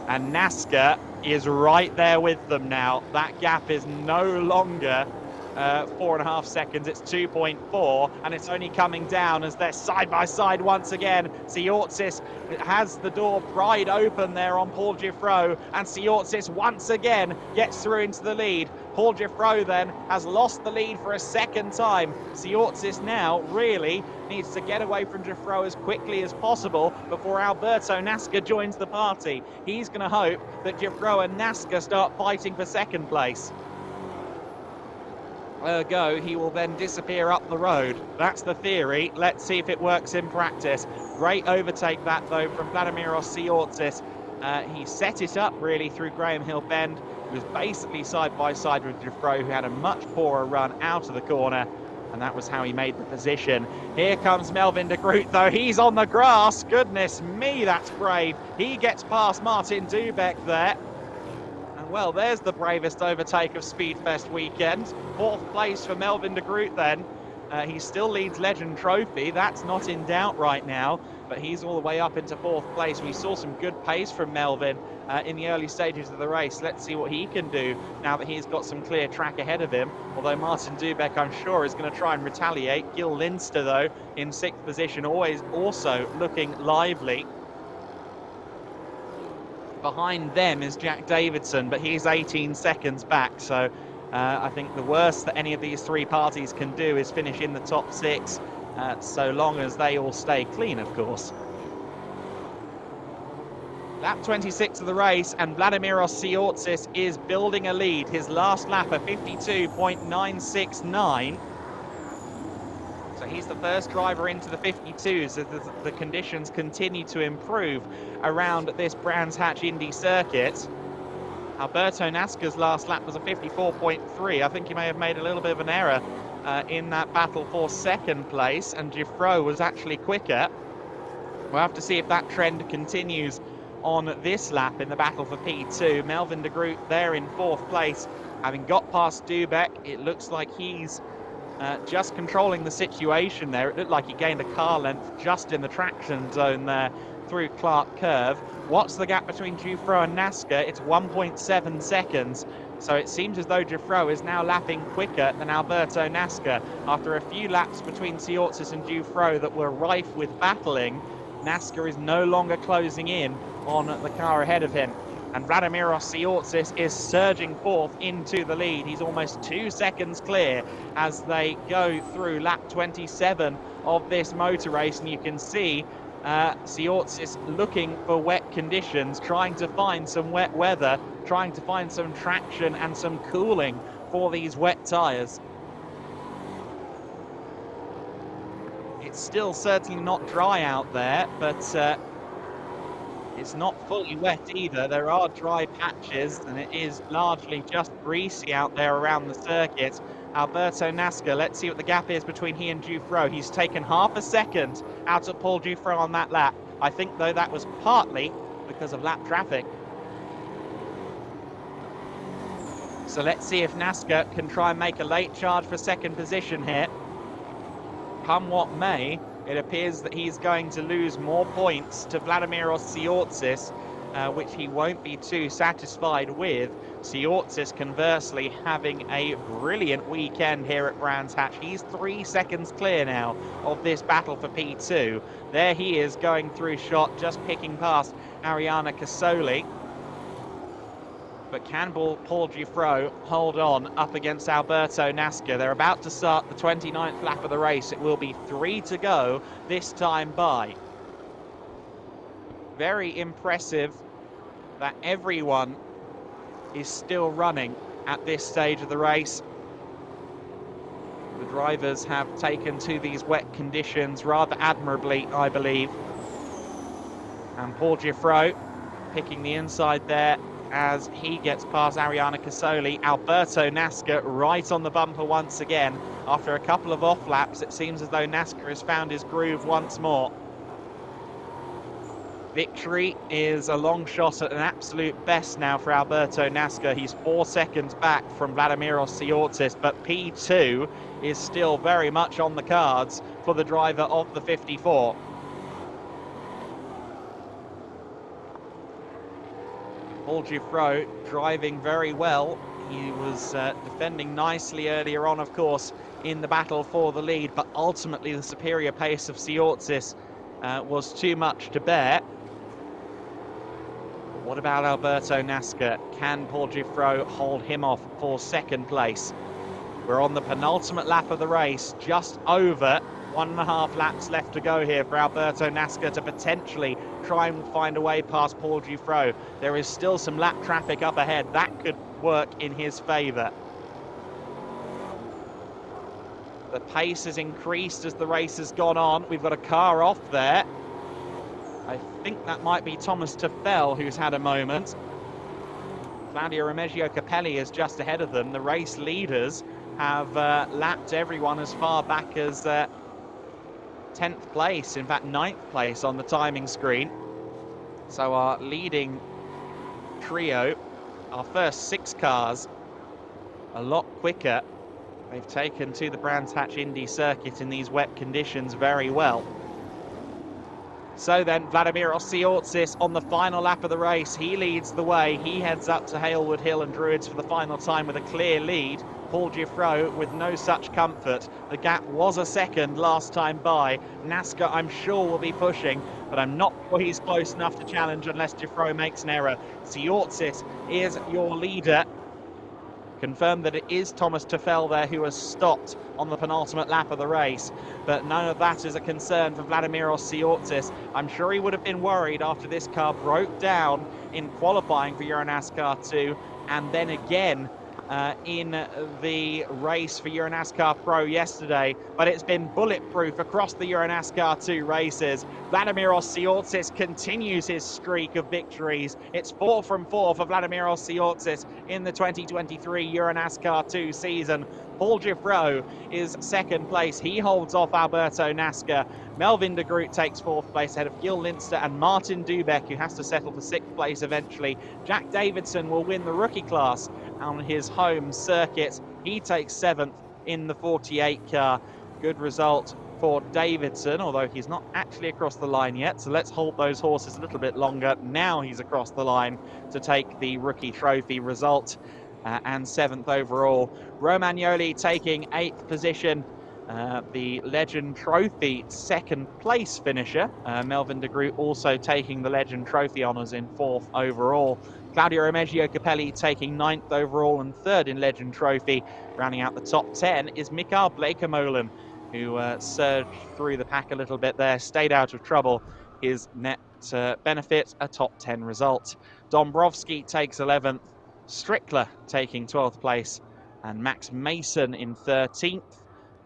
and NASCAR is right there with them now. That gap is no longer 4.5 seconds, it's 2.4, and it's only coming down as they're side by side once again. CEST has the door pried open there on Paul Giuffreau, and CEST once again gets through into the lead. Paul Giuffreau then has lost the lead for a second time. CEST now really needs to get away from Giuffreau as quickly as possible before Alberto NASCAR joins the party. He's going to hope that Giuffreau and NASCAR start fighting for second place. Ergo, he will then disappear up the road. That's the theory. Let's see if it works in practice. Great overtake that, though, from Vladimir CEST. He set it up, really, through Graham Hill Bend. He was basically side by side with Giuffreau, who had a much poorer run out of the corner, and that was how he made the position. Here comes Melvin de Groot, though. He's on the grass. Goodness me, that's brave. He gets past Martin Dubek there. Well, there's the bravest overtake of Speedfest weekend. 4th place for Melvin de Groot then. He still leads Legend Trophy. That's not in doubt right now, but he's all the way up into 4th place. We saw some good pace from Melvin in the early stages of the race. Let's see what he can do now that he's got some clear track ahead of him. Although Martin Dubek, I'm sure, is going to try and retaliate. Gil Linster, though, in 6th position, always also looking lively. Behind them is Jack Davidson, but he's 18 seconds back, so I think the worst that any of these three parties can do is finish in the top 6, so long as they all stay clean, of course. Lap 26 of the race, and Vladimir CEST is building a lead. His last lap, a 52.969. So he's the first driver into the 52s as the conditions continue to improve around this Brands Hatch Indy circuit. Alberto NASCAR's last lap was a 54.3. I think he may have made a little bit of an error in that battle for second place, and Giuffreau was actually quicker. We'll have to see if that trend continues on this lap in the battle for P2. Melvin de Groot there in 4th place, having got past Dubek. It looks like he's just controlling the situation there. It looked like he gained a car length just in the traction zone there through Clark Curve. What's the gap between Dufresne and NASCAR? It's 1.7 seconds. So it seems as though Dufresne is now lapping quicker than Alberto NASCAR. After a few laps between Siortzis and Dufresne that were rife with battling, NASCAR is no longer closing in on the car ahead of him. And Vladimiros Siortzis is surging forth into the lead. He's almost 2 seconds clear as they go through lap 27 of this motor race. And you can see Siortzis looking for wet conditions, trying to find some wet weather, trying to find some traction and some cooling for these wet tyres. It's still certainly not dry out there, but it's not fully wet either. There are dry patches and it is largely just greasy out there around the circuit. Alberto NASCAR, let's see what the gap is between he and Dufresne. He's taken half a second out of Paul Dufresne on that lap. I think, though, that was partly because of lap traffic. So let's see if NASCAR can try and make a late charge for second position here. Come what may, it appears that he's going to lose more points to Vladimiros Siortzis, which he won't be too satisfied with. Siortzis, conversely, having a brilliant weekend here at Brands Hatch. He's 3 seconds clear now of this battle for P2. There he is going through shot, just picking past Ariana Casoli. But can Paul Dufresne hold on up against Alberto NASCAR? They're about to start the 29th lap of the race. It will be 3 to go this time by. Very impressive that everyone is still running at this stage of the race. The drivers have taken to these wet conditions rather admirably, I believe. And Paul Dufresne picking the inside there as he gets past Ariana Casoli. Alberto NASCAR right on the bumper once again. After a couple of off laps, it seems as though NASCAR has found his groove once more. Victory is a long shot at an absolute best now for Alberto NASCAR. He's 4 seconds back from Vladimiros Siortzis, but P2 is still very much on the cards for the driver of the 54. Paul Dufresne driving very well. He was defending nicely earlier on, of course, in the battle for the lead, but ultimately the superior pace of Siortzis was too much to bear. What about Alberto NASCAR? Can Paul Dufresne hold him off for second place? We're on the penultimate lap of the race, just over 1.5 laps left to go here for Alberto NASCAR to potentially try and find a way past Paul Dufresne. There is still some lap traffic up ahead. That could work in his favour. The pace has increased as the race has gone on. We've got a car off there. I think that might be Thomas Tefel who's had a moment. Claudio Remeggio Capelli is just ahead of them. The race leaders have lapped everyone as far back as 10th place, in fact 9th place on the timing screen. So our leading trio, our first 6 cars, a lot quicker. They've taken to the Brands Hatch Indy circuit in these wet conditions very well. So then Vladimiros Siortzis on the final lap of the race, he leads the way. He heads up to Halewood Hill and Druids for the final time with a clear lead. Paul Dufresne with no such comfort. The gap was a second last time by. NASCAR, I'm sure, will be pushing, but I'm not sure he's close enough to challenge unless Dufresne makes an error. Siortzis is your leader. Confirmed that it is Thomas Tefel there who has stopped on the penultimate lap of the race, but none of that is a concern for Vladimiros Siortzis. I'm sure he would have been worried after this car broke down in qualifying for EuroNASCAR 2 and then again in the race for EuroNASCAR Pro yesterday, but it's been bulletproof across the EuroNASCAR 2 races. Vladimiros Siortzis continues his streak of victories. It's 4 from 4 for Vladimiros Siortzis in the 2023 EuroNASCAR 2 season. Paul Dufresne is second place. He holds off Alberto NASCAR. Melvin de Groot takes 4th place ahead of Gil Linster and Martin Dubeck, who has to settle for 6th place eventually. Jack Davidson will win the rookie class on his home circuit. He takes 7th in the 48 car. Good result for Davidson, although he's not actually across the line yet. So let's hold those horses a little bit longer. Now he's across the line to take the rookie trophy result and 7th overall. Romagnoli taking 8th position. The Legend Trophy 2nd place finisher. Melvin de Groot also taking the Legend Trophy honours in 4th overall. Claudio Remeggio Capelli taking 9th overall and 3rd in Legend Trophy. Rounding out the top 10 is Mikael Bleekemolen, who surged through the pack a little bit there, stayed out of trouble. His net benefit, a top 10 result. Dombrowski takes 11th, Strickler taking 12th place, and Max Mason in 13th.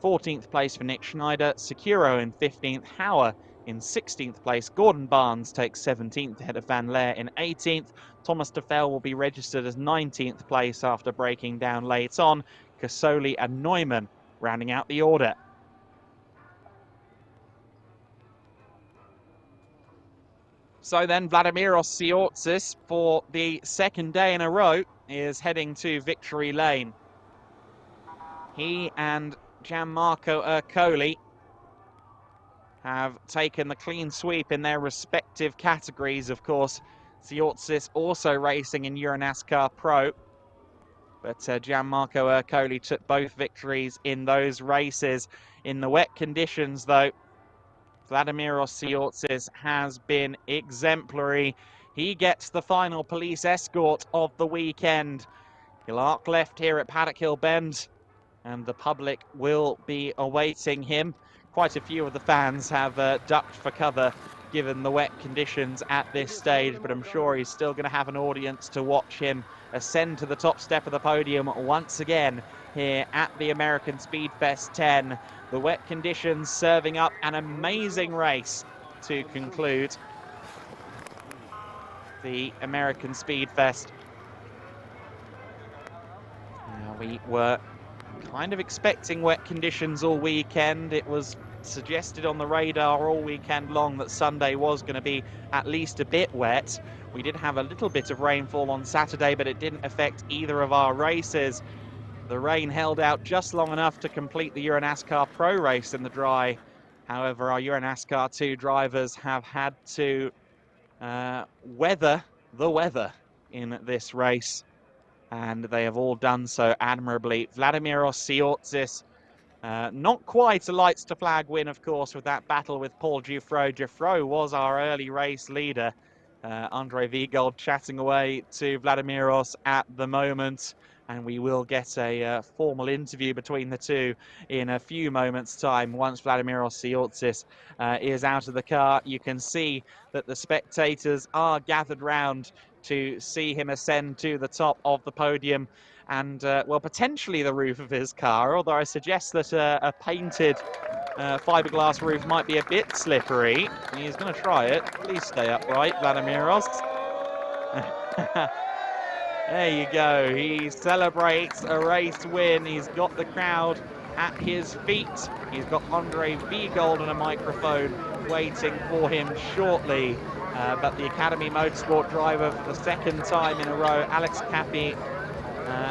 14th place for Nick Schneider, Securo in 15th, Hauer in 16th place. Gordon Barnes takes 17th ahead of Van Leer in 18th. Thomas de Fel will be registered as 19th place after breaking down late on. Casoli and Neumann rounding out the order. So then Vladimiros Tsiotsis, for the 2nd day in a row, is heading to victory lane. He and Gianmarco Ercoli have taken the clean sweep in their respective categories. Of course, Tsiotsis also racing in EuroNASCAR Pro, but Gianmarco Ercoli took both victories in those races. In the wet conditions, though, Vladimiros Tsiotsis has been exemplary. He gets the final police escort of the weekend. He'll arc left here at Paddock Hill Bend, and the public will be awaiting him. Quite a few of the fans have ducked for cover given the wet conditions at this stage, but I'm sure he's still going to have an audience to watch him ascend to the top step of the podium once again here at the American Speedfest 10. The wet conditions serving up an amazing race to conclude the American Speedfest. We were kind of expecting wet conditions all weekend. It was suggested on the radar all weekend long that Sunday was going to be at least a bit wet. We did have a little bit of rainfall on Saturday, but it didn't affect either of our races. The rain held out just long enough to complete the EuroNASCAR Pro race in the dry. However, our EuroNASCAR 2 drivers have had to weather the weather in this race, and they have all done so admirably. Vladimiros Tsiotsis, not quite a lights to flag win, of course, with that battle with Paul Giuffreau. Giuffreau was our early race leader. Andre Viegold chatting away to Vladimiros at the moment, and we will get a formal interview between the two in a few moments' time. Once Vladimiros Tsiotsis is out of the car, you can see that the spectators are gathered round to see him ascend to the top of the podium and, well, potentially the roof of his car, although I suggest that a painted fiberglass roof might be a bit slippery. He's going to try it. Please stay upright, Vladimiros. There you go. He celebrates a race win. He's got the crowd at his feet. He's got Andre Viegold on a microphone waiting for him shortly. But the Academy Motorsport driver for the 2nd time in a row, Alex Cappy,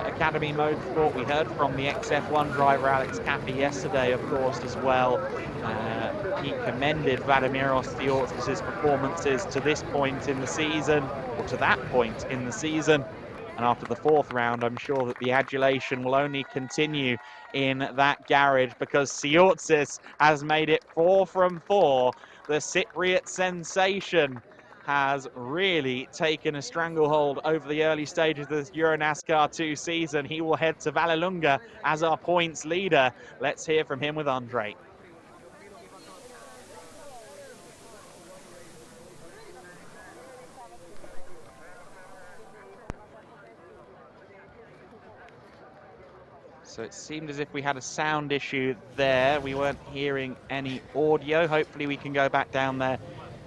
Academy Motorsport. We heard from the XF1 driver Alex Cappy yesterday, of course, as well. He commended Vladimiros Tsiotsis' performances to this point in the season, or to that point in the season. And after the 4th round, I'm sure that the adulation will only continue in that garage, because Tsiotsis has made it 4 from 4. The Cypriot sensation has really taken a stranglehold over the early stages of this EuroNASCAR 2 season. He will head to Vallelunga as our points leader. Let's hear from him with Andre. So it seemed as if we had a sound issue there. We weren't hearing any audio. Hopefully we can go back down there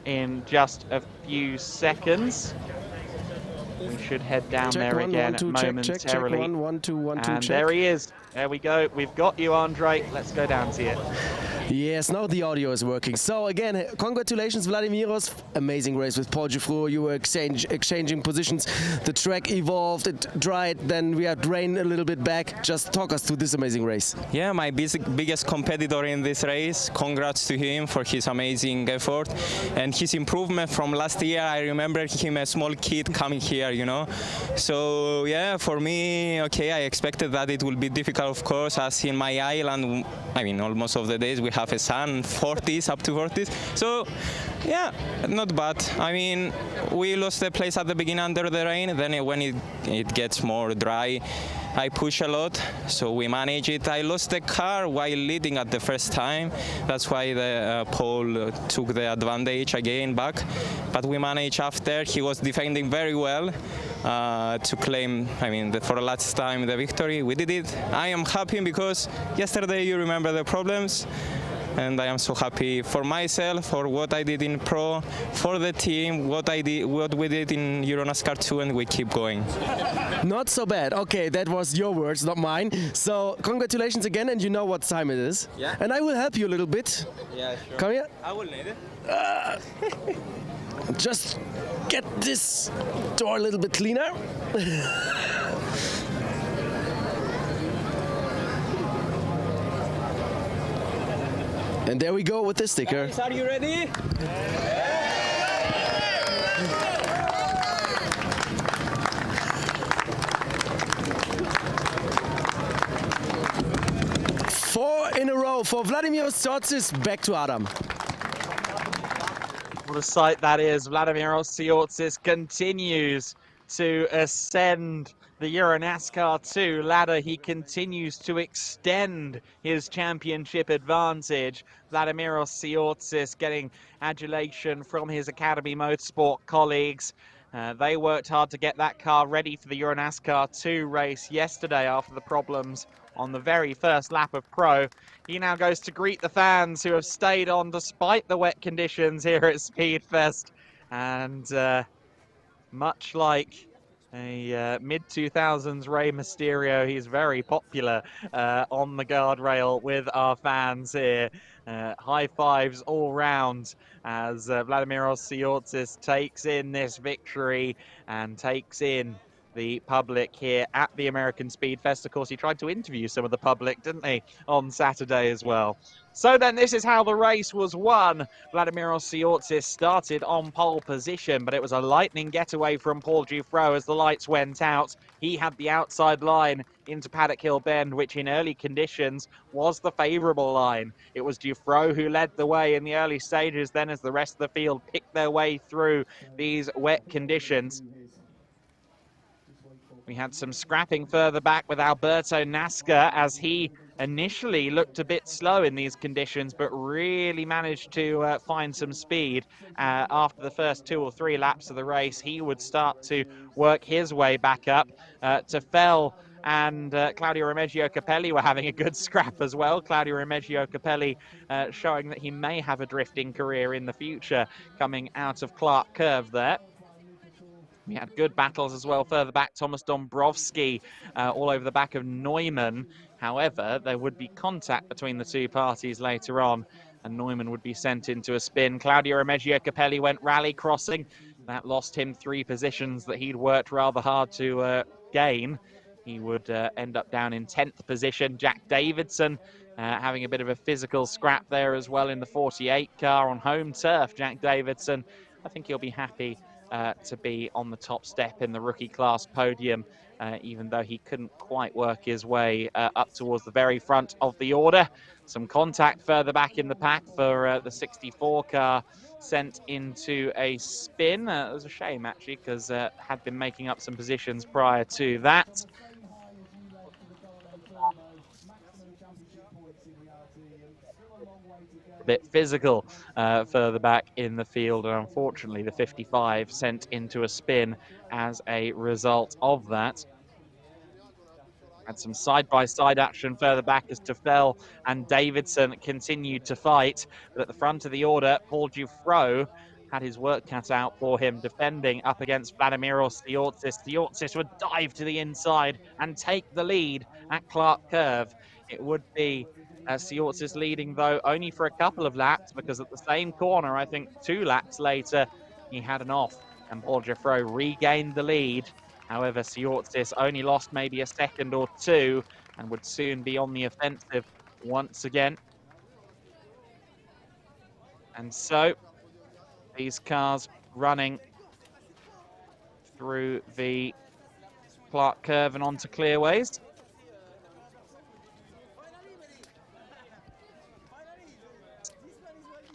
in just a few seconds. We should head down Check there one, again one, two, check, check, check, momentarily. one, one, two, one, two, And check. there he is. There we go. We've got you, Andre. Let's go down to you. Yes, now the audio is working. So again, congratulations, Vladimiros. Amazing race with Paul Giffroy. You were exchanging positions. The track evolved, it dried, then we had rain a little bit back. Just talk us through this amazing race. Yeah, my biggest competitor in this race. Congrats to him for his amazing effort and his improvement from last year. I remember him a small kid coming here, you know. So yeah, for me, okay, I expected that it will be difficult, of course, as in my island, I mean, almost of the days we have a sun, 40s, up to 40s. So yeah, not bad. I mean, we lost the place at the beginning under the rain. Then when it gets more dry, I push a lot, so we manage it. I lost the car while leading at the first time. That's why the Paul took the advantage again back. But we managed after. He was defending very well to claim, I mean, for the last time the victory. We did it. I am happy because yesterday you remember the problems. And I am so happy for myself, for what I did in Pro, for the team, what we did in EuroNASCAR 2, and we keep going. Not so bad. Okay, that was your words, not mine. So congratulations again, and you know what time it is. Yeah. And I will help you a little bit. Yeah, sure. Come here. I will need it. Just get this door a little bit cleaner. And there we go with the sticker. Guys, are you ready? Four in a row for Vladimiros Tsortsis. Back to Adam. What a sight that is. Vladimiros Tsortsis continues to ascend the EuroNASCAR 2 ladder. He continues to extend his championship advantage. Vladimiros Tsortsis getting adulation from his Academy Motorsport colleagues. They worked hard to get that car ready for the EuroNASCAR 2 race yesterday after the problems on the very first lap of Pro. He now goes to greet the fans who have stayed on despite the wet conditions here at Speedfest. And much like a mid-2000s Rey Mysterio, he's very popular on the guardrail with our fans here. High fives all round as Vladimiros Tsortsis takes in this victory and takes in the public here at the American Speedfest. Of course, he tried to interview some of the public, didn't he, on Saturday as well. So then this is how the race was won. Vladimiros Tsortsis started on pole position, but it was a lightning getaway from Paul Giffroy as the lights went out. He had the outside line into Paddock Hill Bend, which in early conditions was the favourable line. It was Giffroy who led the way in the early stages, then as the rest of the field picked their way through these wet conditions. We had some scrapping further back with Alberto Nasca as he initially looked a bit slow in these conditions, but really managed to find some speed. After the first 2 or 3 laps of the race, he would start to work his way back up. Tefel and Claudio Remeggio Capelli were having a good scrap as well. Claudio Remeggio Capelli showing that he may have a drifting career in the future coming out of Clark Curve there. We had good battles as well further back. Thomas Dombrowski all over the back of Neumann. However, there would be contact between the two parties later on, and Neumann would be sent into a spin. Claudio Remeggio Capelli went rally crossing. That lost him 3 positions that he'd worked rather hard to gain. He would end up down in 10th position. Jack Davidson having a bit of a physical scrap there as well in the 48 car on home turf. Jack Davidson, I think he'll be happy to be on the top step in the rookie class podium, even though he couldn't quite work his way up towards the very front of the order. Some contact further back in the pack for the 64 car, sent into a spin. It was a shame actually, because had been making up some positions prior to that. Bit physical further back in the field, and unfortunately the 55 sent into a spin as a result of that. Had some side-by-side action further back as Tefel and Davidson continued to fight, but at the front of the order, Paul Giffroy had his work cut out for him, defending up against Vladimiros Tsiotsis. Tsiotsis would dive to the inside and take the lead at Clark Curve. It would be Tsiotsis leading, though, only for a couple of laps, because at the same corner, I think 2 laps later, he had an off, and Paul Giffreau regained the lead. However, Tsiotsis only lost maybe a second or 2 and would soon be on the offensive once again. And so these cars running through the Clark Curve and onto clearways.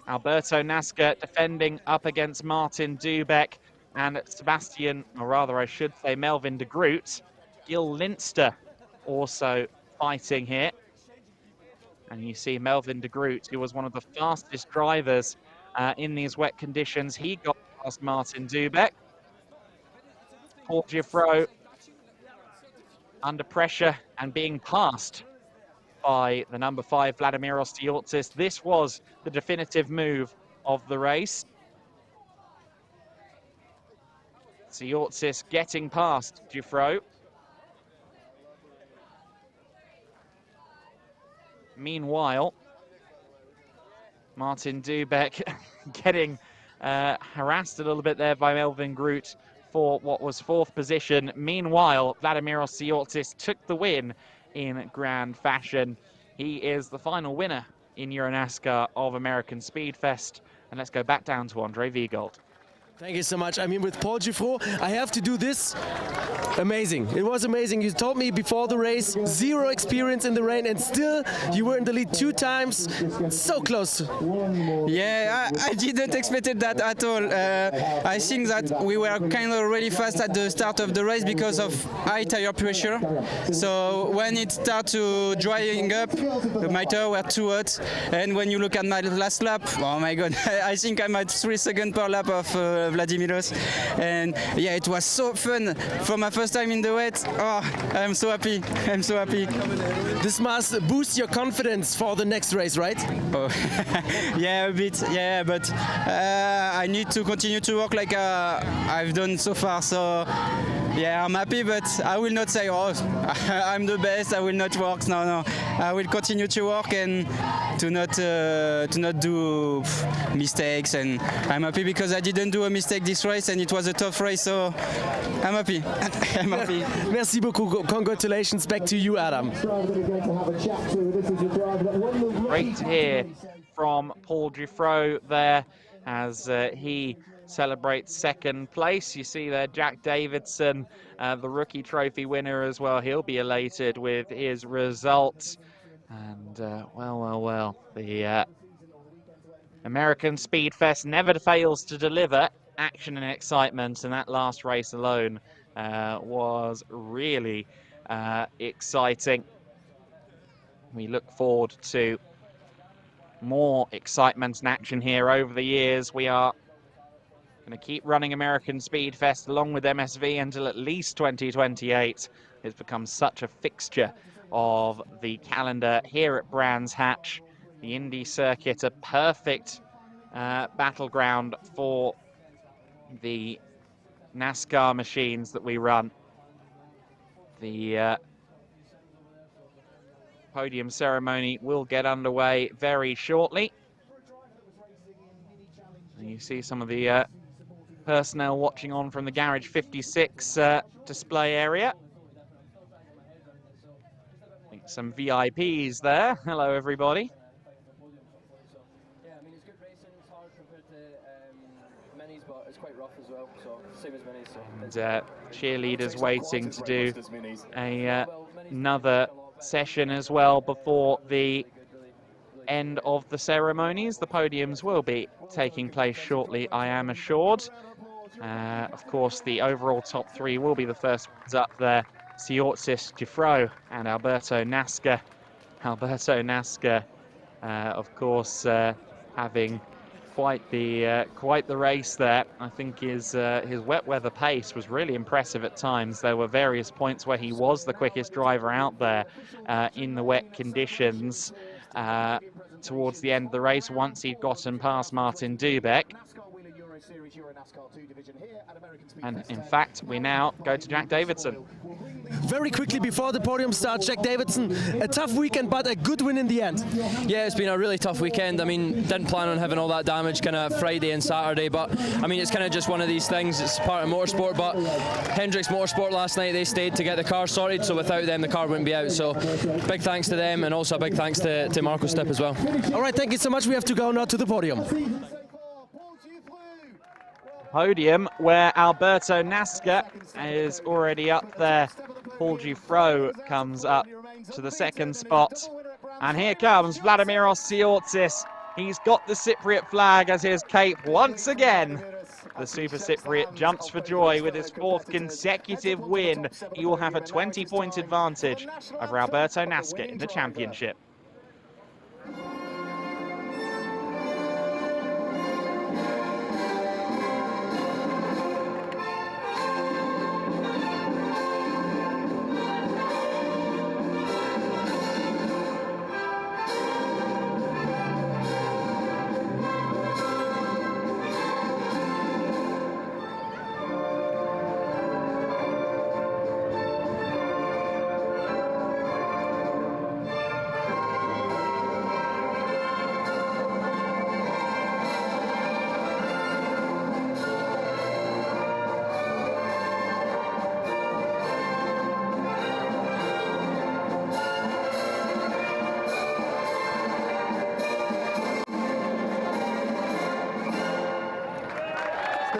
Alberto Nasca defending up against Martin Dubeck and Sebastian, or rather I should say Melvin de Groot. Gil Linster also fighting here. And you see Melvin de Groot, who was one of the fastest drivers in these wet conditions. He got past Martin Dubeck. Paul Giffreau under pressure and being passed by the number 5, Vladimiros Tsiotsis. This was the definitive move of the race. Tsiotsis getting past Giffreau. Meanwhile, Martin Dubeck getting harassed a little bit there by Melvin Groot for what was 4th position. Meanwhile, Vladimiros Tsiotsis took the win in grand fashion. He is the final winner in EuroNASCAR of American Speedfest. And let's go back down to Andre Viegold. Thank you so much. I mean, with Paul Giffreau, I have to do this. Amazing. It was amazing. You told me before the race, 0 experience in the rain, and still you were in the lead 2 times. So close. Yeah, I didn't expect that at all. I think that we were kind of really fast at the start of the race because of high tire pressure. So when it started to drying up, my tire were too hot. And when you look at my last lap, oh my God, I think I'm at 3 seconds per lap of Vladimiros. And yeah, it was so fun for my first time in the wet. Oh, I'm so happy. I'm so happy. This must boost your confidence for the next race, right? Oh, yeah, a bit. Yeah, but I need to continue to work like I've done so far. So yeah, I'm happy, but I will not say, oh, I'm the best. I will not work. No, no. I will continue to work and to not do mistakes. And I'm happy because I didn't do a mistake this race, and it was a tough race. So I'm happy. I'm happy. Merci beaucoup. Congratulations back to you, Adam. Great to hear from Paul Giffreau there as he celebrates 2nd place. You see there Jack Davidson, the rookie trophy winner as well. He'll be elated with his results. And well, the American Speedfest never fails to deliver action and excitement, and that last race alone was really exciting. We look forward to more excitement and action here over the years. We are going to keep running American Speedfest along with MSV until at least 2028. It's become such a fixture of the calendar here at Brands Hatch. The Indy circuit, a perfect battleground for the NASCAR machines that we run. The podium ceremony will get underway very shortly. And you see some of the personnel watching on from the Garage 56 display area. I think some VIPs there. Hello, everybody. Yeah, I mean, it's good racing. It's hard compared to minis, but it's quite rough as well. So same as minis. So. And cheerleaders waiting to do another session as well before the end of the ceremonies. The podiums will be taking place shortly, I am assured. Of course, the overall top 3 will be the first ones up there. Tsiotsis, Giffreau, and Alberto Nasca. Alberto Nasca, of course, having quite the race there. I think his wet weather pace was really impressive at times. There were various points where he was the quickest driver out there in the wet conditions towards the end of the race, once he'd gotten past Martin Dubeck. And in fact, we now go to Jack Davidson. Very quickly before the podium starts, Jack Davidson, a tough weekend, but a good win in the end. Yeah, it's been a really tough weekend. I mean, didn't plan on having all that damage kind of Friday and Saturday, but I mean, it's kind of just one of these things. It's part of motorsport, but Hendricks Motorsport last night, they stayed to get the car sorted, so without them, the car wouldn't be out. So big thanks to them, and also a big thanks to Marco Stipp as well. All right, thank you so much. We have to go now to the podium. Podium, where Alberto Nasca is already up there. Paul Dufro comes up to the second spot. And here comes Vladimiros Tsiotsis. He's got the Cypriot flag as his cape once again. The Super Cypriot jumps for joy with his 4th consecutive win. He will have a 20-point advantage over Alberto Nasca in the championship.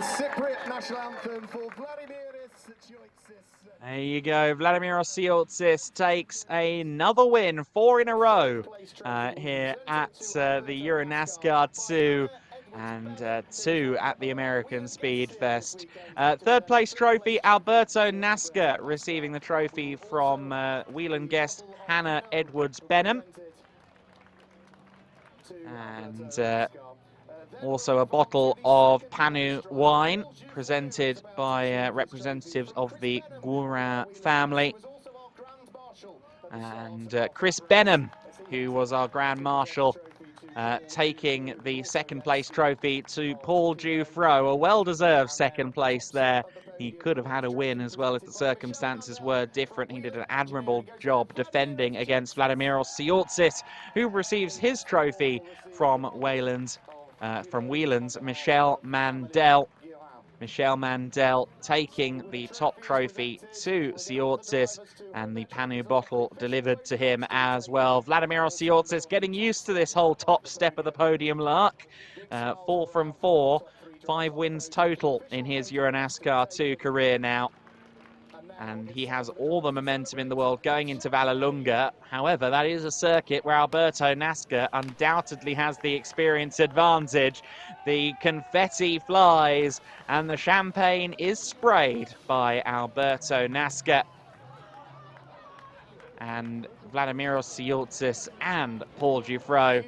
Cypriot national anthem for Vladimiros Tsiotsis. There you go, Vladimiros Tsiotsis takes another win, 4 in a row here at the EuroNASCAR 2 and 2 at the American Speedfest. 3rd place trophy, Alberto Nasca receiving the trophy from Whelen guest Hannah Edwards-Benham. And also a bottle of Panu wine presented by representatives of the Gourin family. And Chris Benham, who was our Grand Marshal, taking the 2nd place trophy to Paul Dufro. A well-deserved 2nd place there. He could have had a win as well if the circumstances were different. He did an admirable job defending against Vladimiros Tsiotsis, who receives his trophy from Whelen's Michel Mandel. Michel Mandel taking the top trophy to Tsiotsis, and the Panu bottle delivered to him as well. Vladimiros Tsiotsis getting used to this whole top step of the podium lark. 4 from 4, 5 wins total in his EuroNASCAR 2 career now. And he has all the momentum in the world going into Vallelunga. However, that is a circuit where Alberto Nasca undoubtedly has the experience advantage. The confetti flies and the champagne is sprayed by Alberto Nasca. And Vladimiros Tsiotsis and Paul Dufro.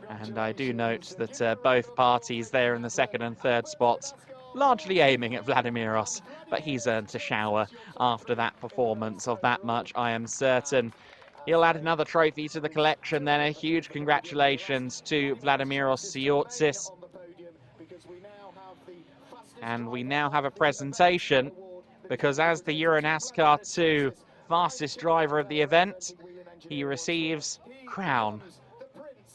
And I do note that both parties there in the 2nd and 3rd spots largely aiming at Vladimiros, but he's earned a shower after that performance, of that much I am certain. He'll add another trophy to the collection then. A huge congratulations to Vladimiros Tsiotsis. And we now have a presentation, because as the EuroNASCAR 2 fastest driver of the event, he receives crown.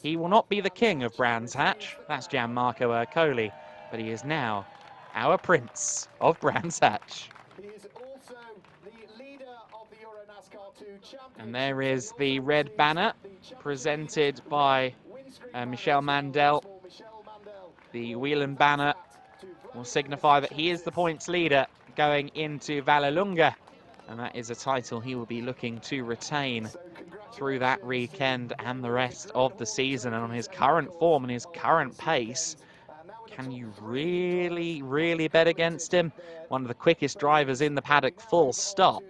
He will not be the king of Brands Hatch, that's Gianmarco Ercoli, but he is now our Prince of Brands Hatch. And there is the red banner presented by Michel Mandel. The Whelen banner will signify that he is the points leader going into Vallelunga, and that is a title he will be looking to retain through that weekend and the rest of the season. And on his current form and his current pace, can you really bet against him? One of the quickest drivers in the paddock, full stop.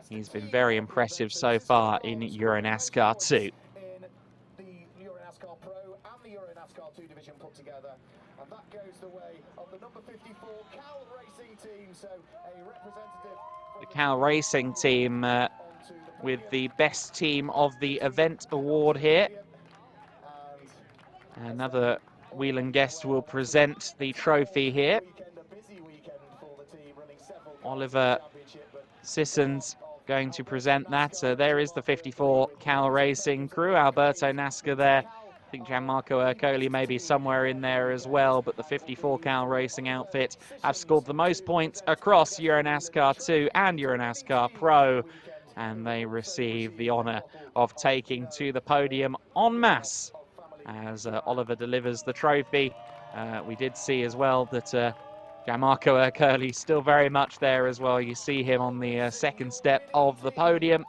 He's been very impressive so far in EuroNASCAR 2. The EuroNASCAR Pro and the EuroNASCAR 2 division put together, and that goes the way of the number 54 Cal Racing team. So a representative. The Cal Racing team with the best team of the event award here. Another Whelen guest will present the trophy here. Oliver Sissons going to present that. So there is the 54 Cal Racing crew. Alberto NASCAR there. I think Gianmarco Ercoli may be somewhere in there as well, but the 54 Cal Racing outfit have scored the most points across EuroNASCAR 2 and EuroNASCAR Pro, and they receive the honour of taking to the podium en masse as Oliver delivers the trophy. We did see as well that Gianmarco Ercoli still very much there as well. You see him on the second step of the podium.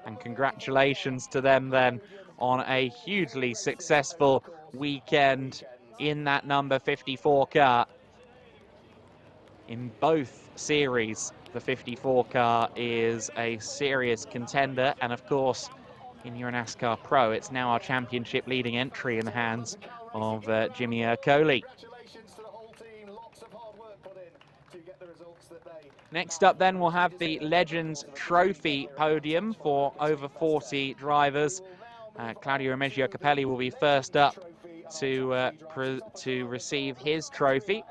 And congratulations to them then on a hugely successful weekend in that number 54 car. In both series, the 54 car is a serious contender. And of course, in EuroNASCAR Pro, it's now our championship leading entry in the hands of Jimmy Ercoli. Next up then, we'll have the Legends Trophy podium for over 40 drivers. Claudio Remeggio Capelli will be first up to receive his trophy.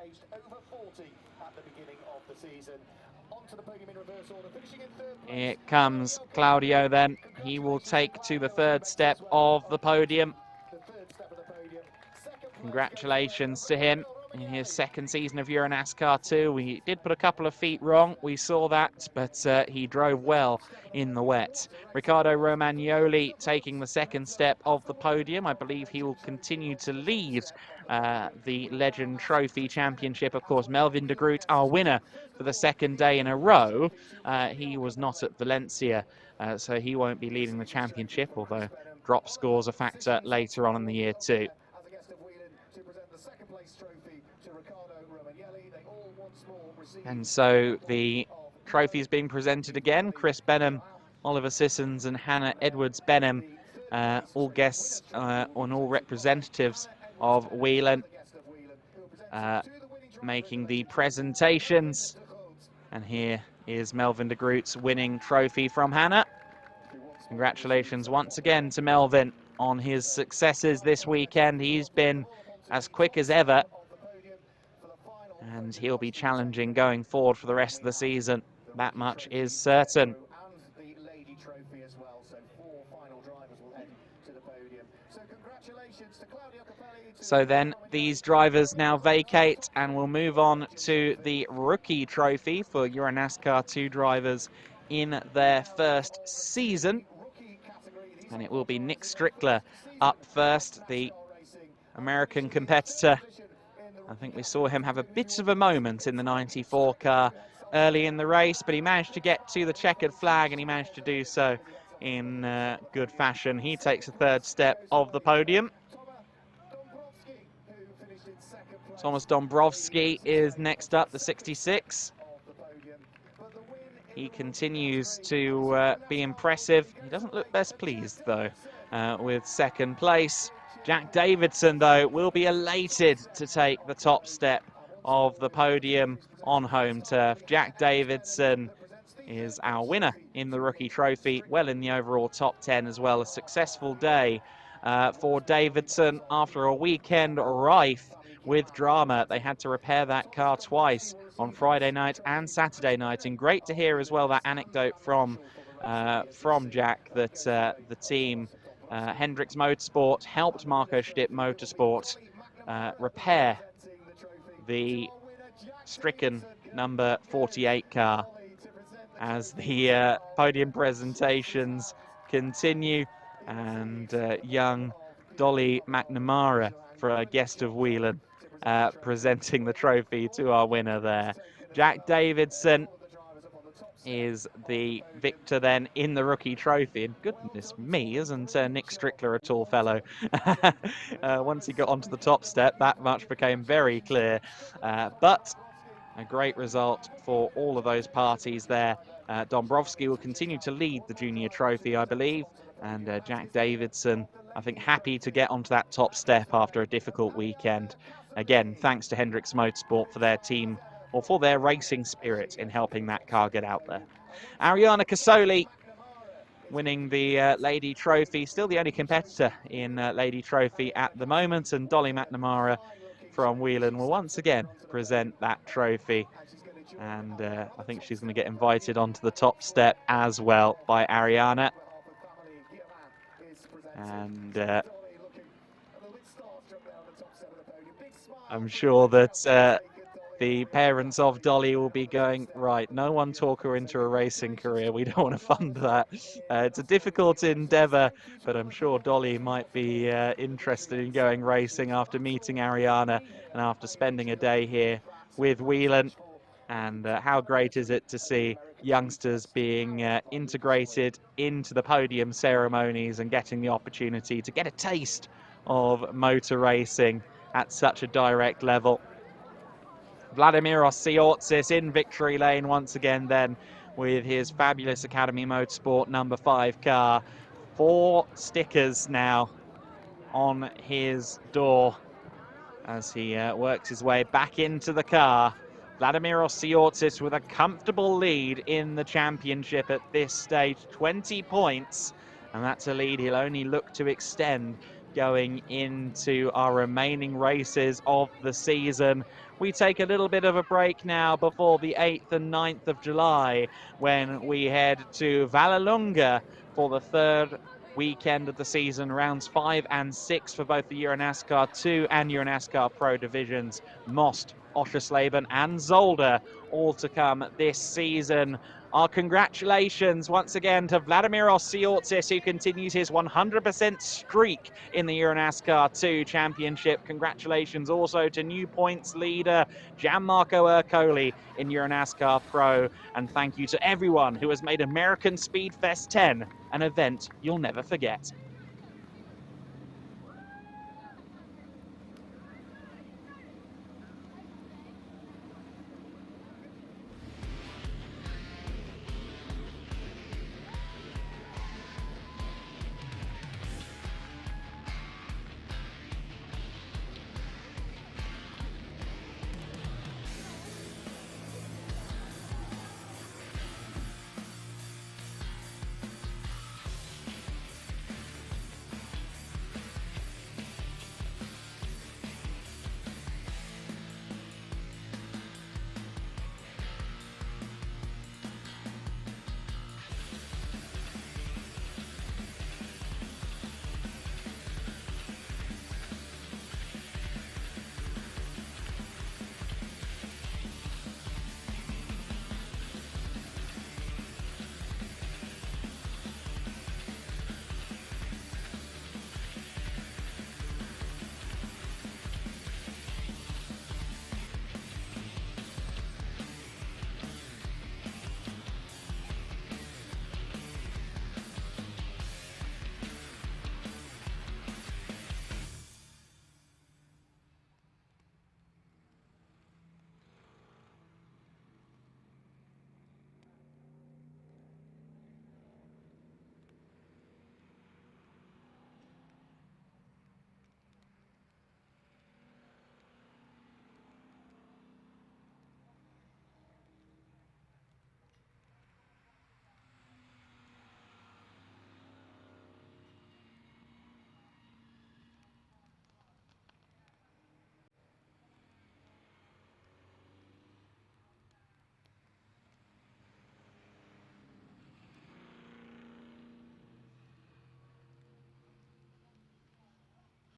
Here comes Claudio then. He will take to the third step of the podium. Congratulations to him in his second season of EuroNASCAR 2. We did put a couple of feet wrong, we saw that, but he drove well in the wet. Riccardo Romagnoli taking the second step of the podium. I believe he will continue to lead the Legend Trophy Championship. Of course, Melvin de Groot, our winner for the second day in a row. He was not at Valencia, so he won't be leading the championship, although drop scores a factor later on in the year too. And so the trophy is being presented again. Chris Benham, Oliver Sissons and Hannah Edwards-Benham, all guests and all representatives of Whelen, making the presentations. And here is Melvin de Groot's winning trophy from Hannah. Congratulations once again to Melvin on his successes this weekend. He's been as quick as ever, and he'll be challenging going forward for the rest of the season. That much is certain. So then these drivers now vacate and we'll move on to the rookie trophy for EuroNASCAR 2 drivers in their first season. And it will be Nick Strickler up first, the American competitor. I think we saw him have a bit of a moment in the 94 car early in the race, but he managed to get to the checkered flag and he managed to do so in good fashion. He takes the third step of the podium. Thomas Dombrowski is next up, the 66. He continues to be impressive. He doesn't look best pleased, though, with second place. Jack Davidson, though, will be elated to take the top step of the podium on home turf. Jack Davidson is our winner in the rookie trophy, well in the overall top 10 as well. A successful day for Davidson after a weekend rife with drama. They had to repair that car twice on Friday night and Saturday night. And great to hear as well that anecdote from Jack that the team Hendricks Motorsport helped Marco Stipp Motorsport repair the stricken number 48 car as the podium presentations continue, and young Dolly McNamara, for a guest of Whelen, presenting the trophy to our winner there. Jack Davidson is the victor then in the rookie trophy, and goodness me, isn't Nick Strickler a tall fellow? Once he got onto the top step, that much became very clear, but a great result for all of those parties there. Dombrowski will continue to lead the junior trophy, I believe, and Jack Davidson, I think, happy to get onto that top step after a difficult weekend. Again, thanks to Hendricks Motorsport for their team, or for their racing spirit in helping that car get out there. Ariana Casoli winning the Lady Trophy, still the only competitor in Lady Trophy at the moment, and Dolly McNamara from Whelen will once again present that trophy. And I think she's going to get invited onto the top step as well by Ariana. And I'm sure that the parents of Dolly will be going, right, no one talk her into a racing career. We don't want to fund that. It's a difficult endeavor, but I'm sure Dolly might be interested in going racing after meeting Ariana and after spending a day here with Whelen. And how great is it to see youngsters being integrated into the podium ceremonies and getting the opportunity to get a taste of motor racing at such a direct level. Vladimiros Siortsis in victory lane once again then with his fabulous Academy Motorsport number 5 car. 4 stickers now on his door as he works his way back into the car. Vladimiros Siortsis with a comfortable lead in the championship at this stage, 20 points, and that's a lead he'll only look to extend going into our remaining races of the season. We take a little bit of a break now before the 8th and 9th of July when we head to Vallelunga for the 3rd weekend of the season, rounds 5 and 6 for both the EuroNASCAR 2 and EuroNASCAR Pro divisions. Most, Oschersleben and Zolder all to come this season. Our congratulations once again to Vladimiros Siortsis, who continues his 100% streak in the EuroNASCAR 2 Championship. Congratulations also to new points leader Gianmarco Ercoli in EuroNASCAR Pro. And thank you to everyone who has made American Speedfest 10 an event you'll never forget.